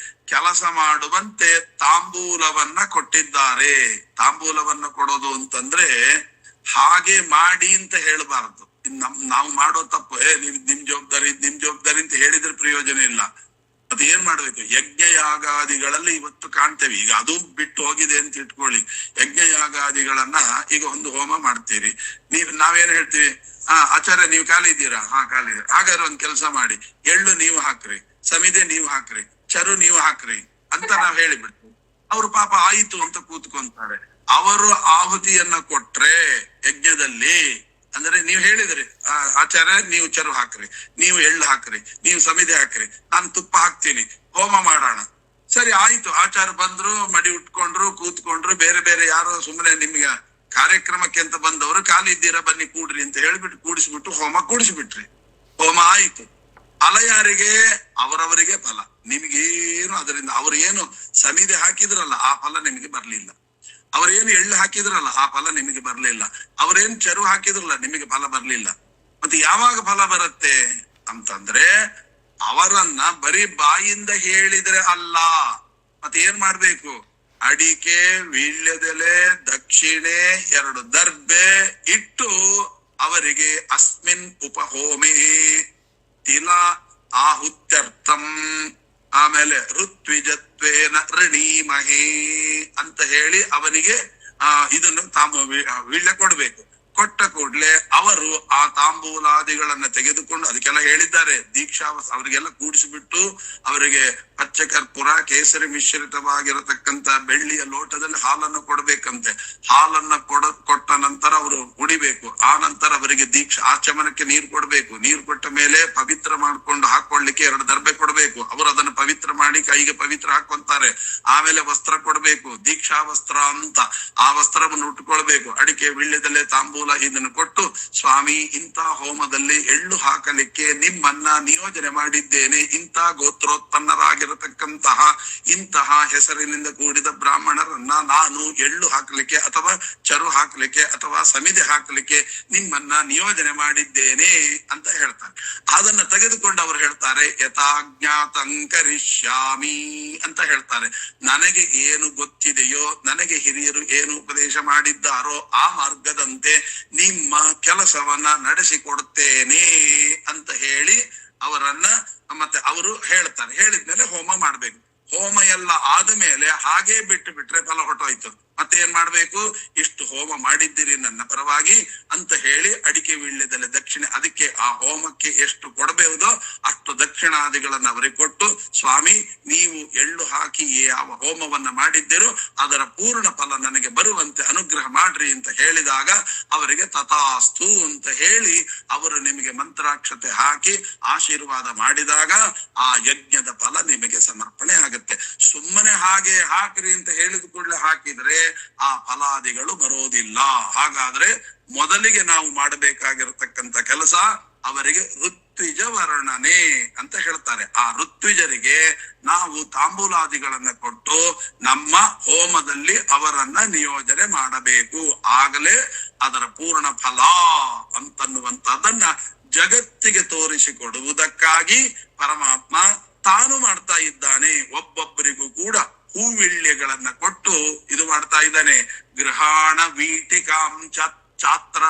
ಕೆಲಸ ಮಾಡುವಂತೆ ತಾಂಬೂಲವನ್ನ ಕೊಟ್ಟಿದ್ದಾರೆ. ತಾಂಬೂಲವನ್ನ ಕೊಡೋದು ಅಂತಂದ್ರೆ ಹಾಗೆ ಮಾಡಿ ಅಂತ ಹೇಳಬಾರದು. ನಾವು ಮಾಡೋ ತಪ್ಪು, ನೀವು ನಿಮ್ ಜವಾಬ್ದಾರಿ ಅಂತ ಹೇಳಿದ್ರೆ ಪ್ರಯೋಜನ ಇಲ್ಲ. ಅದ ಮತ್ತೆ ಏನ್ ಮಾಡ್ಬೇಕು? ಯಜ್ಞ ಯಾಗಾದಿಗಳಲ್ಲಿ ಇವತ್ತು ಕಾಣ್ತೇವೆ. ಈಗ ಅದು ಬಿಟ್ಟು ಹೋಗಿದೆ ಅಂತ ಇಟ್ಕೊಳ್ಳಿ. ಯಜ್ಞ ಯಾಗಾದಿಗಳನ್ನ ಈಗ ಒಂದು ಹೋಮ ಮಾಡ್ತೀರಿ, ನಾವೇನ್ ಹೇಳ್ತೀವಿ? ಆಚಾರ್ಯ ನೀವು ಖಾಲಿ ಇದ್ದೀರಾ? ಖಾಲಿ ಇದ್ದೀರಾ, ಹಾಗಾದ್ರೆ ಒಂದ್ ಕೆಲಸ ಮಾಡಿ, ಎಳ್ಳು ನೀವು ಹಾಕ್ರಿ, ಸಮಿದೆ ನೀವು ಹಾಕ್ರಿ, ಚರು ನೀವು ಹಾಕ್ರಿ ಅಂತ ನಾವ್ ಹೇಳಿಬಿಡ್ತೀವಿ. ಅವ್ರು ಪಾಪ ಆಯಿತು ಅಂತ ಕೂತ್ಕೊಂತಾರೆ. ಅವರು ಆಹುತಿಯನ್ನ ಕೊಟ್ರೆ ಯಜ್ಞದಲ್ಲಿ, ಅಂದ್ರೆ ನೀವ್ ಹೇಳಿದ್ರಿ ಆಚಾರ್ಯ ನೀವು ಚರು ಹಾಕ್ರಿ, ನೀವು ಎಳ್ಳು ಹಾಕ್ರಿ, ನೀವು ಸಮಿದೆ ಹಾಕ್ರಿ, ನಾನು ತುಪ್ಪ ಹಾಕ್ತೀನಿ, ಹೋಮ ಮಾಡೋಣ. ಸರಿ ಆಯ್ತು, ಆಚಾರ ಬಂದ್ರು, ಮಡಿ ಉಟ್ಕೊಂಡ್ರು, ಕೂತ್ಕೊಂಡ್ರು. ಬೇರೆ ಬೇರೆ ಯಾರೋ ಸುಮ್ಮನೆ ನಿಮ್ಗೆ ಕಾರ್ಯಕ್ರಮಕ್ಕೆ ಅಂತ ಬಂದವರು ಖಾಲಿ ಇದ್ದೀರಾ ಬನ್ನಿ ಕೂಡ್ರಿ ಅಂತ ಹೇಳ್ಬಿಟ್ಟು ಕೂಡಿಸ್ಬಿಟ್ಟು ಹೋಮ ಕೂಡಿಸ್ಬಿಟ್ರಿ. ಹೋಮ ಆಯ್ತು. ಫಲ ಯಾರಿಗೆ? ಅವರವರಿಗೆ ಫಲ. ನಿಮ್ಗೇನು ಅದರಿಂದ, ಅವ್ರು ಏನು ಸಮಿದೆ ಹಾಕಿದ್ರಲ್ಲ ಆ ಫಲ ನಿಮಗೆ ಬರ್ಲಿಲ್ಲ. ಅವ್ರೇನು ಎಳ್ಳು ಹಾಕಿದ್ರಲ್ಲ ಆ ಫಲ ನಿಮಗೆ ಬರ್ಲಿಲ್ಲ. ಅವ್ರೇನ್ ಚರು ಹಾಕಿದ್ರಲ್ಲ ನಿಮಗೆ ಫಲ ಬರ್ಲಿಲ್ಲ. ಮತ್ತೆ ಯಾವಾಗ ಫಲ ಬರುತ್ತೆ ಅಂತಂದ್ರೆ, ಅವರನ್ನ ಬರೀ ಬಾಯಿಂದ ಹೇಳಿದ್ರೆ ಅಲ್ಲ, ಮತ್ತೆ ಏನ್ ಮಾಡ್ಬೇಕು? ಅಡಿಕೆ, ವೀಳ್ಯದೆಲೆ, ದಕ್ಷಿಣೆ, 2 ದರ್ಬೆ ಇಟ್ಟು ಅವರಿಗೆ ಅಸ್ಮಿನ್ ಉಪಹೋಮೆ ತಿಲ ಆಹುತ್ಯರ್ಥಂ, ಆಮೇಲೆ ಋತ್ವಿಜತ್ವೇನ ಋಣೀಮಹೇ ಅಂತ ಹೇಳಿ ಅವನಿಗೆ ಇದನ್ನು ವೀಳ್ಯ ಕೊಡ್ಬೇಕು. ಕೊಟ್ಟ ಕೂಡ್ಲೆ ಅವರು ಆ ತಾಂಬೂಲಾದಿಗಳನ್ನ ತೆಗೆದುಕೊಂಡು, ಅದಕ್ಕೆಲ್ಲ ಹೇಳಿದ್ದಾರೆ ಅವರಿಗೆಲ್ಲ ಕೂಡಿಸಿಬಿಟ್ಟು ಅವರಿಗೆ ಪಚ್ಚ ಕರ್ಪೂರ, ಕೇಸರಿ ಮಿಶ್ರಿತವಾಗಿರತಕ್ಕಂತ ಬೆಳ್ಳಿಯ ಲೋಟದಲ್ಲಿ ಹಾಲನ್ನು ಕೊಡ್ಬೇಕಂತೆ. ಹಾಲನ್ನ ಕೊಟ್ಟ ನಂತರ ಅವರು ಕುಡಿಬೇಕು. ಆ ನಂತರ ಅವರಿಗೆ ಆಚಮನಕ್ಕೆ ನೀರು ಕೊಡ್ಬೇಕು. ನೀರು ಕೊಟ್ಟ ಮೇಲೆ ಪವಿತ್ರ ಮಾಡ್ಕೊಂಡು ಹಾಕೊಳ್ಳಿಕ್ಕೆ 2 ದರ್ಬೆ ಕೊಡ್ಬೇಕು. ಅವರು ಅದನ್ನು ಪವಿತ್ರ ಮಾಡಿ ಕೈಗೆ ಪವಿತ್ರ ಹಾಕೊಂತಾರೆ. ಆಮೇಲೆ ವಸ್ತ್ರ ಕೊಡ್ಬೇಕು, ದೀಕ್ಷಾ ವಸ್ತ್ರ ಅಂತ. ಆ ವಸ್ತ್ರವನ್ನು ಉಟ್ಕೊಳ್ಬೇಕು. ಅಡಿಕೆ, ವೀಳ್ಯದೆಲೆ, ತಾಂಬೂಲ ಇದನ್ನು ಕೊಟ್ಟು, ಸ್ವಾಮಿ ಇಂಥ ಹೋಮದಲ್ಲಿ ಎಳ್ಳು ಹಾಕಲಿಕ್ಕೆ ನಿಮ್ಮನ್ನ ನಿಯೋಜನೆ ಮಾಡಿದ್ದೇನೆ. ಇಂಥ ಗೋತ್ರೋತ್ಪನ್ನರಾಗಿರತಕ್ಕಂತಹ ಇಂತಹ ಹೆಸರಿನಿಂದ ಕೂಡಿದ ಬ್ರಾಹ್ಮಣರನ್ನ ನಾನು ಎಳ್ಳು ಹಾಕಲಿಕ್ಕೆ ಅಥವಾ ಚರು ಹಾಕಲಿಕ್ಕೆ ಅಥವಾ ಸಮಿದೆ ಹಾಕಲಿಕ್ಕೆ ನಿಮ್ಮನ್ನ ನಿಯೋಜನೆ ಮಾಡಿದ್ದೇನೆ ಅಂತ ಹೇಳ್ತಾರೆ. ಅದನ್ನ ತೆಗೆದುಕೊಂಡು ಅವರು ಹೇಳ್ತಾರೆ, ಯಥಾಜ್ಞಾತಂಕರಿಷ್ಯಾಮಿ ಅಂತ ಹೇಳ್ತಾರೆ. ನನಗೆ ಏನು ಗೊತ್ತಿದೆಯೋ, ನನಗೆ ಹಿರಿಯರು ಏನು ಉಪದೇಶ ಮಾಡಿದ್ದಾರೋ ಆ ಮಾರ್ಗದಂತೆ ನಿಮ್ಮ ಕೆಲಸವನ್ನ ನಡೆಸಿಕೊಡುತ್ತೇನೆ ಅಂತ ಹೇಳಿ ಅವರನ್ನ, ಮತ್ತೆ ಅವರು ಹೇಳ್ತಾರೆ. ಹೇಳಿದ್ಮೇಲೆ ಹೋಮ ಮಾಡ್ಬೇಕು. ಹೋಮ ಎಲ್ಲ ಆದ್ಮೇಲೆ ಹಾಗೆ ಬಿಟ್ರೆ ಫಲ ಹೊಟ್ಟೋಯ್ತು. ಮತ್ತೆ ಏನ್ ಮಾಡ್ಬೇಕು? ಇಷ್ಟು ಹೋಮ ಮಾಡಿದ್ದೀರಿ ನನ್ನ ಪರವಾಗಿ ಅಂತ ಹೇಳಿ ಅಡಿಕೆ, ವೀಳ್ಯದೆಲೆ, ದಕ್ಷಿಣೆ, ಅದಕ್ಕೆ ಆ ಹೋಮಕ್ಕೆ ಎಷ್ಟು ಕೊಡಬಹುದೋ ಅಷ್ಟು ದಕ್ಷಿಣಾದಿಗಳನ್ನ ಅವರಿಗೆ ಕೊಟ್ಟು, ಸ್ವಾಮಿ ನೀವು ಎಳ್ಳು ಹಾಕಿ ಯಾವ ಹೋಮವನ್ನ ಮಾಡಿದ್ದೀರೋ ಅದರ ಪೂರ್ಣ ಫಲ ನನಗೆ ಬರುವಂತೆ ಅನುಗ್ರಹ ಮಾಡ್ರಿ ಅಂತ ಹೇಳಿದಾಗ ಅವರಿಗೆ ತಥಾಸ್ತು ಅಂತ ಹೇಳಿ ಅವರು ನಿಮಗೆ ಮಂತ್ರಾಕ್ಷತೆ ಹಾಕಿ ಆಶೀರ್ವಾದ ಮಾಡಿದಾಗ ಆ ಯಜ್ಞದ ಫಲ ನಿಮಗೆ ಸಮರ್ಪಣೆ ಆಗುತ್ತೆ. ಸುಮ್ಮನೆ ಹಾಗೆ ಹಾಕ್ರಿ ಅಂತ ಹೇಳಿದ ಕೂಡಲೇ ಹಾಕಿದ್ರೆ ಆ ಫಲಾದಿಗಳು ಬರೋದಿಲ್ಲ. ಹಾಗಾದ್ರೆ ಮೊದಲಿಗೆ ನಾವು ಮಾಡಬೇಕಾಗಿರತಕ್ಕಂತ ಕೆಲಸ ಅವರಿಗೆ ಋತ್ವಿಜ ವರ್ಣನೆ ಅಂತ ಹೇಳ್ತಾರೆ. ಆ ಋತ್ವಿಜರಿಗೆ ನಾವು ತಾಂಬೂಲಾದಿಗಳನ್ನ ಕೊಟ್ಟು ನಮ್ಮ ಹೋಮದಲ್ಲಿ ಅವರನ್ನ ನಿಯೋಜನೆ ಮಾಡಬೇಕು. ಆಗಲೇ ಅದರ ಪೂರ್ಣ ಫಲ ಅಂತನ್ನುವಂತದನ್ನ ಜಗತ್ತಿಗೆ ತೋರಿಸಿಕೊಡುವುದಕ್ಕಾಗಿ ಪರಮಾತ್ಮ ತಾನು ಮಾಡ್ತಾ ಇದ್ದಾನೆ. ಒಬ್ಬೊಬ್ಬರಿಗೂ ಕೂಡ ಹೂವಿಳ್ಯಗಳನ್ನ ಕೊಟ್ಟು ಇದು ಮಾಡ್ತಾ ಇದ್ದಾನೆ. ಗೃಹಾಣ ವೀಟಿಕಾಂ ಚಾತ್ರ.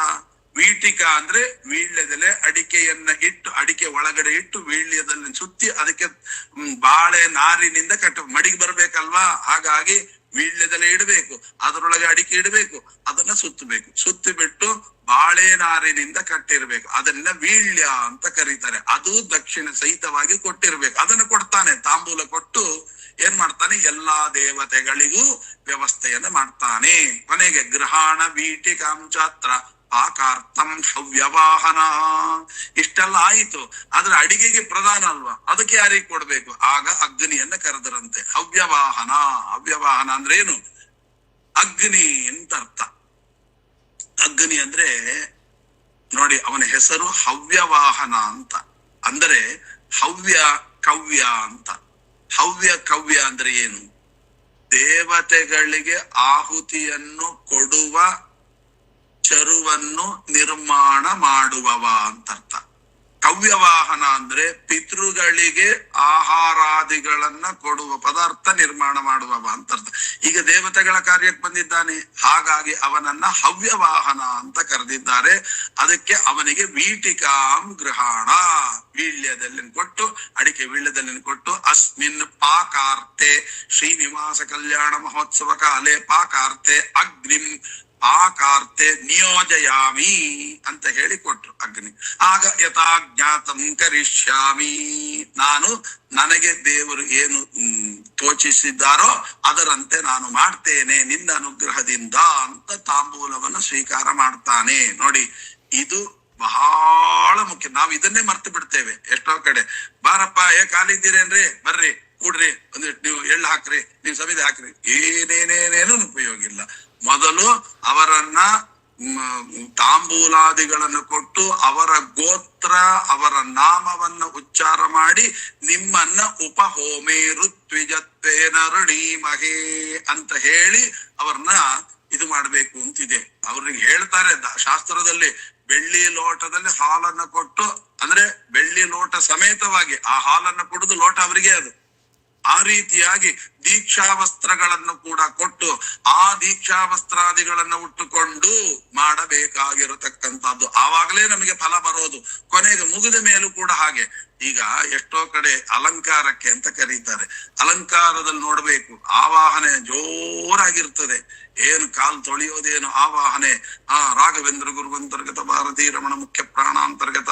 ವೀಟಿಕಾ ಅಂದ್ರೆ ವೀಳ್ಯದೆಲೆ, ಅಡಿಕೆಯನ್ನ ಇಟ್ಟು, ಅಡಿಕೆ ಒಳಗಡೆ ಇಟ್ಟು ವೀಳ್ಯದಲ್ಲಿ ಸುತ್ತಿ ಅದಕ್ಕೆ ಬಾಳೆ ನಾರಿನಿಂದ ಮಡಿಗೆ ಬರ್ಬೇಕಲ್ವಾ, ಹಾಗಾಗಿ ವೀಳ್ಯದೆಲೆ ಇಡಬೇಕು, ಅದರೊಳಗೆ ಅಡಿಕೆ ಇಡಬೇಕು, ಅದನ್ನ ಸುತ್ತಬೇಕು. ಸುತ್ತಿ ಬಿಟ್ಟು ಬಾಳೆ ನಾರಿನಿಂದ ಕಟ್ಟಿರ್ಬೇಕು. ಅದನ್ನ ವೀಳ್ಯ ಅಂತ ಕರೀತಾರೆ. ಅದು ದಕ್ಷಿಣ ಸಹಿತವಾಗಿ ಕೊಟ್ಟಿರ್ಬೇಕು. ಅದನ್ನ ಕೊಡ್ತಾನೆ. ತಾಂಬೂಲ ಕೊಟ್ಟು ಏನ್ ಮಾಡ್ತಾನೆ? ಎಲ್ಲಾ ದೇವತೆಗಳಿಗೂ ವ್ಯವಸ್ಥೆಯನ್ನ ಮಾಡ್ತಾನೆ. ಕೊನೆಗೆ ಗೃಹಾಣ ವೀಟಿಕಾಂಚಾತ್ರ ಪಾಕಾರ್ಥಂ ಹವ್ಯವಾಹನ. ಇಷ್ಟೆಲ್ಲ ಆಯಿತು. ಆದ್ರೆ ಅಡಿಗೆಗೆ ಪ್ರಧಾನ ಅಲ್ವಾ, ಅದಕ್ಕೆ ಯಾರಿಗೆ ಕೊಡ್ಬೇಕು? ಆಗ ಅಗ್ನಿಯನ್ನ ಕರೆದರಂತೆ. ಹವ್ಯವಾಹನ. ಹವ್ಯವಾಹನ ಅಂದ್ರೆ ಏನು? ಅಗ್ನಿ ಅಂತ ಅರ್ಥ. ಅಗ್ನಿ ಅಂದ್ರೆ ನೋಡಿ, ಅವನ ಹೆಸರು ಹವ್ಯವಾಹನ ಅಂತ. ಅಂದರೆ ಹವ್ಯ ಕವ್ಯ ಅಂತ. ಹವ್ಯ ಕವ್ಯ ಅಂದ್ರೆ ಏನು? ದೇವತೆಗಳಿಗೆ ಆಹುತಿಯನ್ನು ಕೊಡುವ ಚರುವನ್ನು ನಿರ್ಮಾಣ ಮಾಡುವವ ಅಂತ ಅರ್ಥ. ಕವ್ಯವಾಹನ ಅಂದ್ರೆ ಪಿತೃಗಳಿಗೆ ಆಹಾರಾದಿಗಳನ್ನ ಕೊಡುವ, ಪದಾರ್ಥ ನಿರ್ಮಾಣ ಮಾಡುವವ ಅಂತ ಅರ್ಥ. ಈಗ ದೇವತೆಗಳ ಕಾರ್ಯಕ್ಕೆ ಬಂದಿದ್ದಾನೆ, ಹಾಗಾಗಿ ಅವನನ್ನ ಹವ್ಯವಾಹನ ಅಂತ ಕರೆದಿದ್ದಾರೆ. ಅದಕ್ಕೆ ಅವನಿಗೆ ವೀಟಿಕಾಂ ಗೃಹಾಣ, ವೀಳ್ಯದಲ್ಲಿ ಕೊಟ್ಟು, ಅಡಿಕೆ ವೀಳ್ಯದಲ್ಲಿ ಕೊಟ್ಟು, ಅಸ್ಮಿನ್ ಪಾಕಾರ್ತೆ ಶ್ರೀನಿವಾಸ ಕಲ್ಯಾಣ ಮಹೋತ್ಸವ ಕಾಲೇ ಪಾಕಾರ್ತೆ ಅಗ್ನಿಂ ಆಕಾರ್ತೆ ನಿಯೋಜಯಾಮಿ ಅಂತ ಹೇಳಿ ಕೊಟ್ರು ಅಗ್ನಿ. ಆಗ ಯಥಾಜ್ಞಾತಂ ಕರಿಷ್ಯಾಮಿ, ನಾನು ನನಗೆ ದೇವರು ಏನು ತೋಚಿಸಿದ್ದಾರೋ ಅದರಂತೆ ನಾನು ಮಾಡ್ತೇನೆ ನಿನ್ನ ಅನುಗ್ರಹದಿಂದ ಅಂತ ತಾಂಬೂಲವನ್ನು ಸ್ವೀಕಾರ ಮಾಡ್ತಾನೆ. ನೋಡಿ, ಇದು ಬಹಳ ಮುಖ್ಯ. ನಾವು ಇದನ್ನೇ ಮರ್ತು ಬಿಡ್ತೇವೆ ಎಷ್ಟೋ ಕಡೆ. ಬಾರಪ್ಪ ಕಾಲಿದ್ದೀರೇನ್ರಿ, ಬರ್ರಿ ಕೂಡ್ರಿ, ಒಂದಿಟ್ಟು ನೀವು ಎಳ್ಳು ಹಾಕ್ರಿ, ನೀವು ಸಮಿತಿ ಹಾಕ್ರಿ, ಏನೇನೇನೇನು ಉಪಯೋಗ ಇಲ್ಲ. ಮೊದಲು ಅವರನ್ನ ತಾಂಬೂಲಾದಿಗಳನ್ನು ಕೊಟ್ಟು ಅವರ ಗೋತ್ರ ಅವರ ನಾಮವನ್ನು ಉಚ್ಚಾರ ಮಾಡಿ ನಿಮ್ಮನ್ನ ಉಪಹೋಮೇ ಋತ್ವಿಜತ್ವೇನ ಋಣೀಮಹೇ ಅಂತ ಹೇಳಿ ಅವ್ರನ್ನ ಇದು ಮಾಡ್ಬೇಕು ಅಂತಿದೆ. ಅವ್ರಿಗೆ ಹೇಳ್ತಾರೆ ಶಾಸ್ತ್ರದಲ್ಲಿ, ಬೆಳ್ಳಿ ಲೋಟದಲ್ಲಿ ಹಾಲನ್ನ ಕೊಟ್ಟು, ಅಂದ್ರೆ ಬೆಳ್ಳಿ ಲೋಟ ಸಮೇತವಾಗಿ ಆ ಹಾಲನ್ನ ಕುಡಿದು ಲೋಟ ಅವರಿಗೆ ಅದು. ಆ ರೀತಿಯಾಗಿ ದೀಕ್ಷಾವಸ್ತ್ರಗಳನ್ನು ಕೂಡ ಕೊಟ್ಟು ಆ ದೀಕ್ಷಾವಸ್ತ್ರಾದಿಗಳನ್ನು ಉಟ್ಟುಕೊಂಡು ಮಾಡಬೇಕಾಗಿರತಕ್ಕಂಥದ್ದು. ಆವಾಗಲೇ ನಮಗೆ ಫಲ ಬರೋದು. ಕೊನೆಗೆ ಮುಗಿದ ಮೇಲೂ ಕೂಡ ಹಾಗೆ. ಈಗ ಎಷ್ಟೋ ಕಡೆ ಅಲಂಕಾರಕ್ಕೆ ಅಂತ ಕರೀತಾರೆ. ಅಲಂಕಾರದಲ್ಲಿ ನೋಡ್ಬೇಕು, ಆವಾಹನೆ ಜೋರಾಗಿರ್ತದೆ. ಏನು ಕಾಲು ತೊಳೆಯೋದೇನು ಆವಾಹನೆ. ರಾಘವೇಂದ್ರ ಗುರುವಂತರ್ಗತ ಭಾರತೀ ರಮಣ ಮುಖ್ಯ ಪ್ರಾಣಾಂತರ್ಗತ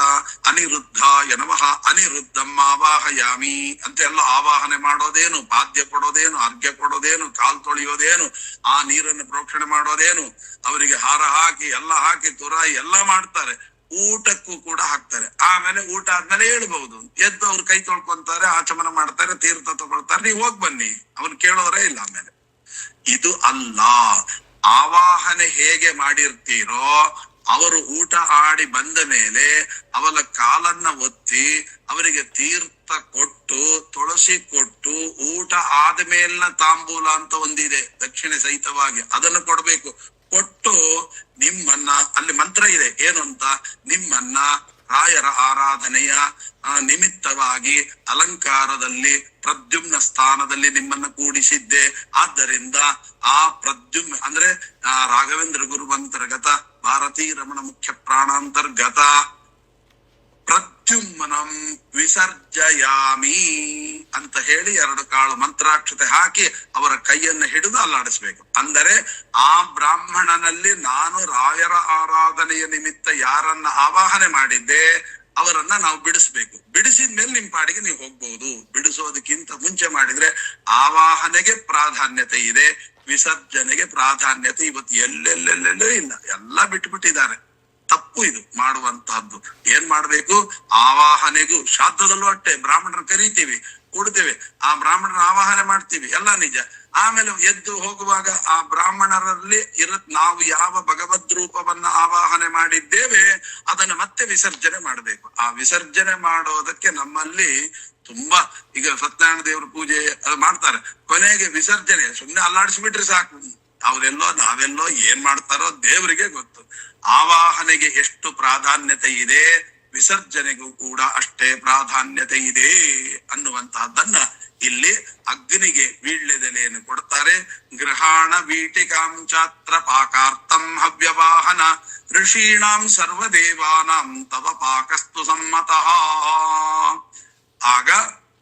ಅನಿರುದ್ಧಾಯ ನಮಃ ಅನಿರುದ್ಧಂ ಆವಾಹಯಾಮಿ ಅಂತ ಎಲ್ಲ ಆವಾಹನೆ ಮಾಡೋದೇನು, ಪಾದ್ಯ ಕೊಡೋದೇನು, ಅರ್ಘ್ಯ ಕೊಡೋದೇನು, ಕಾಲು ತೊಳೆಯೋದೇನು, ಆ ನೀರನ್ನು ಪ್ರೋಕ್ಷಣೆ ಮಾಡೋದೇನು, ಅವರಿಗೆ ಹಾರ ಹಾಕಿ ಎಲ್ಲ ಹಾಕಿ ತುರಾಯಿ ಎಲ್ಲ ಮಾಡ್ತಾರೆ. ಊಟಕ್ಕೂ ಕೂಡ ಹಾಕ್ತಾರೆ. ಆಮೇಲೆ ಊಟ ಆದ್ಮೇಲೆ ಹೇಳ್ಬಹುದು, ಎದ್ದು ಅವ್ರು ಕೈ ತೊಳ್ಕೊಂತಾರೆ, ಆಚಮನ ಮಾಡ್ತಾರೆ, ತೀರ್ಥ ತಗೊಳ್ತಾರೆ, ನೀವು ಹೋಗ್ ಬನ್ನಿ, ಅವ್ರು ಕೇಳೋರೇ ಇಲ್ಲ. ಆಮೇಲೆ ಇದು ಅಲ್ಲ. ಆವಾಹನೆ ಹೇಗೆ ಮಾಡಿರ್ತೀರೋ ಅವರು ಊಟ ಆಡಿ ಬಂದ ಮೇಲೆ ಅವರ ಕಾಲನ್ನ ಒತ್ತಿ ಅವರಿಗೆ ತೀರ್ಥ ಕೊಟ್ಟು ತುಳಸಿ ಕೊಟ್ಟು, ಊಟ ಆದ್ಮೇಲಿನ ತಾಂಬೂಲ ಅಂತ ಒಂದಿದೆ ದಕ್ಷಿಣೆ ಸಹಿತವಾಗಿ, ಅದನ್ನು ಕೊಡ್ಬೇಕು. ಕೊಟ್ಟು ನಿಮ್ಮನ್ನ, ಅಲ್ಲಿ ಮಂತ್ರ ಇದೆ ಏನು ಅಂತ, ನಿಮ್ಮನ್ನ ರಾಯರ ಆರಾಧನೆಯ ನಿಮಿತ್ತವಾಗಿ ಅಲಂಕಾರದಲ್ಲಿ ಪ್ರದ್ಯುಮ್ನ ಸ್ಥಾನದಲ್ಲಿ ನಿಮ್ಮನ್ನ ಕೂಡಿಸಿದ್ದೆ. ಆದ್ದರಿಂದ ಆ ಪ್ರದ್ಯುಮ್ನ ಅಂದ್ರೆ ರಾಘವೇಂದ್ರ ಗುರುವಂತರ್ಗತ ಭಾರತೀ ರಮಣ ಮುಖ್ಯ ಪ್ರಾಣಾಂತರ್ಗತ ಪ್ರದ್ಯುಮ್ನಂ ವಿಸರ್ಜಯಾಮಿ ಅಂತ ಹೇಳಿ 2 ಕಾಳು ಮಂತ್ರಾಕ್ಷತೆ ಹಾಕಿ ಅವರ ಕೈಯನ್ನು ಹಿಡಿದು ಅಲ್ಲಾಡಿಸ್ಬೇಕು. ಅಂದರೆ ಆ ಬ್ರಾಹ್ಮಣನಲ್ಲಿ ನಾನು ರಾಯರ ಆರಾಧನೆಯ ನಿಮಿತ್ತ ಯಾರನ್ನ ಆವಾಹನೆ ಮಾಡಿದ್ದೆ ಅವರನ್ನ ನಾವು ಬಿಡಿಸ್ಬೇಕು. ಬಿಡಿಸಿದ್ಮೇಲೆ ನಿಮ್ ಪಾಡಿಗೆ ನೀವು ಹೋಗ್ಬಹುದು. ಬಿಡಿಸೋದಕ್ಕಿಂತ ಮುಂಚೆ ಮಾಡಿದ್ರೆ ಆವಾಹನೆಗೆ ಪ್ರಾಧಾನ್ಯತೆ ಇದೆ, ವಿಸರ್ಜನೆಗೆ ಪ್ರಾಧಾನ್ಯತೆ ಇವತ್ತು ಎಲ್ಲೆಲ್ಲೆಲ್ಲೆಲ್ಲೂ ಇಲ್ಲ, ಎಲ್ಲ ಬಿಟ್ಟುಬಿಟ್ಟಿದ್ದಾರೆ. ತಪ್ಪು ಇದು ಮಾಡುವಂತಹದ್ದು. ಏನ್ ಮಾಡ್ಬೇಕು, ಆವಾಹನೆಗೂ ಶ್ರಾದ್ದದಲ್ಲೂ ಅಷ್ಟೇ ಬ್ರಾಹ್ಮಣರು ಕರೀತೀವಿ, ಕೊಡ್ತೇವೆ, ಆ ಬ್ರಾಹ್ಮಣರ ಆವಾಹನೆ ಮಾಡ್ತೀವಿ, ಎಲ್ಲ ನಿಜ. ಆಮೇಲೆ ಎದ್ದು ಹೋಗುವಾಗ ಆ ಬ್ರಾಹ್ಮಣರಲ್ಲಿ ನಾವು ಯಾವ ಭಗವದ್ ರೂಪವನ್ನ ಆವಾಹನೆ ಮಾಡಿದ್ದೇವೆ ಅದನ್ನ ಮತ್ತೆ ವಿಸರ್ಜನೆ ಮಾಡ್ಬೇಕು. ಆ ವಿಸರ್ಜನೆ ಮಾಡೋದಕ್ಕೆ ನಮ್ಮಲ್ಲಿ ತುಂಬಾ, ಈಗ ಸತ್ಯನಾರಾಯಣ ದೇವ್ರ ಪೂಜೆ ಅದು ಮಾಡ್ತಾರೆ, ಕೊನೆಗೆ ವಿಸರ್ಜನೆ ಸುಮ್ನೆ ಅಲ್ಲಾಡಿಸ್ಬಿಟ್ರೆ ಸಾಕು. ಅವರೆಲ್ಲೋ ನಾವೆಲ್ಲೋ ಏನ್ ಮಾಡ್ತಾರೋ ದೇವರಿಗೆ ಗೊತ್ತು. ಆವಾಹನೆಗೆ ಎಷ್ಟು ಪ್ರಾಧಾನ್ಯತೆ ಇದೆ, ವಿಸರ್ಜನೆಗೂ ಕೂಡ ಅಷ್ಟೇ ಪ್ರಾಧಾನ್ಯತೆ ಇದೆ ಅನ್ನುವಂತಹದ್ದನ್ನ ಇಲ್ಲಿ ಅಗ್ನಿಗೆ ವೀಳ್ಯದೆಲೆಯನ್ನು ಕೊಡ್ತಾರೆ. ಗೃಹಾಣ ವೀಟಿಕಾಂ ಚಾತ್ರ ಪಾಕಾರ್ಥಂ ಹವ್ಯವಾಹನ ಋಷೀಣಾಂ ಸರ್ವದೇವಾನಾಂ ತವ ಪಾಕಸ್ತು ಸಮ್ಮತಃ. ಆಗ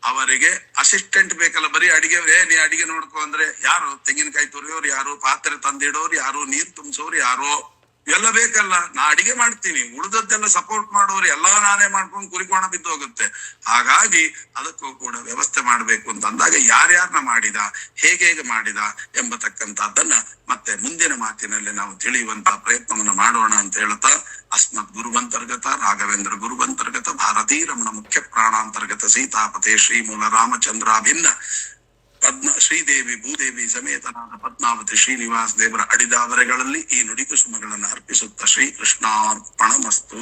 ಅವರಿಗೆ ಅಸಿಸ್ಟೆಂಟ್ ಬೇಕಲ್ಲ, ಬರೀ ಅಡಿಗೆ ನೀ ಅಡಿಗೆ ನೋಡ್ಕೊ ಅಂದ್ರೆ ಯಾರು, ತೆಂಗಿನಕಾಯಿ ತುರಿಯೋರು ಯಾರು, ಪಾತ್ರೆ ತಂದಿಡೋರು ಯಾರು, ನೀರ್ ತುಂಬಿಸೋರು ಯಾರೋ, ಎಲ್ಲ ಬೇಕಲ್ಲ. ನಾ ಅಡಿಗೆ ಮಾಡ್ತೀನಿ, ಉಳಿದದ್ದೆಲ್ಲ ಸಪೋರ್ಟ್ ಮಾಡೋರು ಎಲ್ಲಾ ನಾನೇ ಮಾಡ್ಕೊಂಡು ಕುರಿಕೋಣ ಬಿದ್ದು ಹೋಗುತ್ತೆ. ಹಾಗಾಗಿ ಅದಕ್ಕೂ ಕೂಡ ವ್ಯವಸ್ಥೆ ಮಾಡ್ಬೇಕು ಅಂತ ಅಂದಾಗ ಯಾರ್ಯಾರನ್ನ ಮಾಡಿದ, ಹೇಗೆ ಮಾಡಿದ ಎಂಬತಕ್ಕಂಥದ್ದನ್ನ ಮತ್ತೆ ಮುಂದಿನ ಮಾತಿನಲ್ಲಿ ನಾವು ತಿಳಿಯುವಂತ ಪ್ರಯತ್ನವನ್ನ ಮಾಡೋಣ ಅಂತ ಹೇಳ್ತಾ, ಅಸ್ಮತ್ ಗುರುವಂತರ್ಗತ ರಾಘವೇಂದ್ರ ಗುರುವಂತರ್ಗತ ಭಾರತೀ ರಮಣ ಮುಖ್ಯ ಪ್ರಾಣಾಂತರ್ಗತ ಸೀತಾಪತೆ ಶ್ರೀಮೂಲ ರಾಮಚಂದ್ರಾಭಿನ್ನ ಶ್ರೀದೇವಿ ಭೂದೇವಿ ಸಮೇತನಾದ ಪದ್ಮಾವತಿ ಶ್ರೀನಿವಾಸ ದೇವರ ಅಡಿದಾವರೆಗಳಲ್ಲಿ ಈ ನುಡಿ ಕುಸುಮಗಳನ್ನು ಅರ್ಪಿಸುತ್ತ ಶ್ರೀಕೃಷ್ಣಾರ್ಪಣಮಸ್ತು.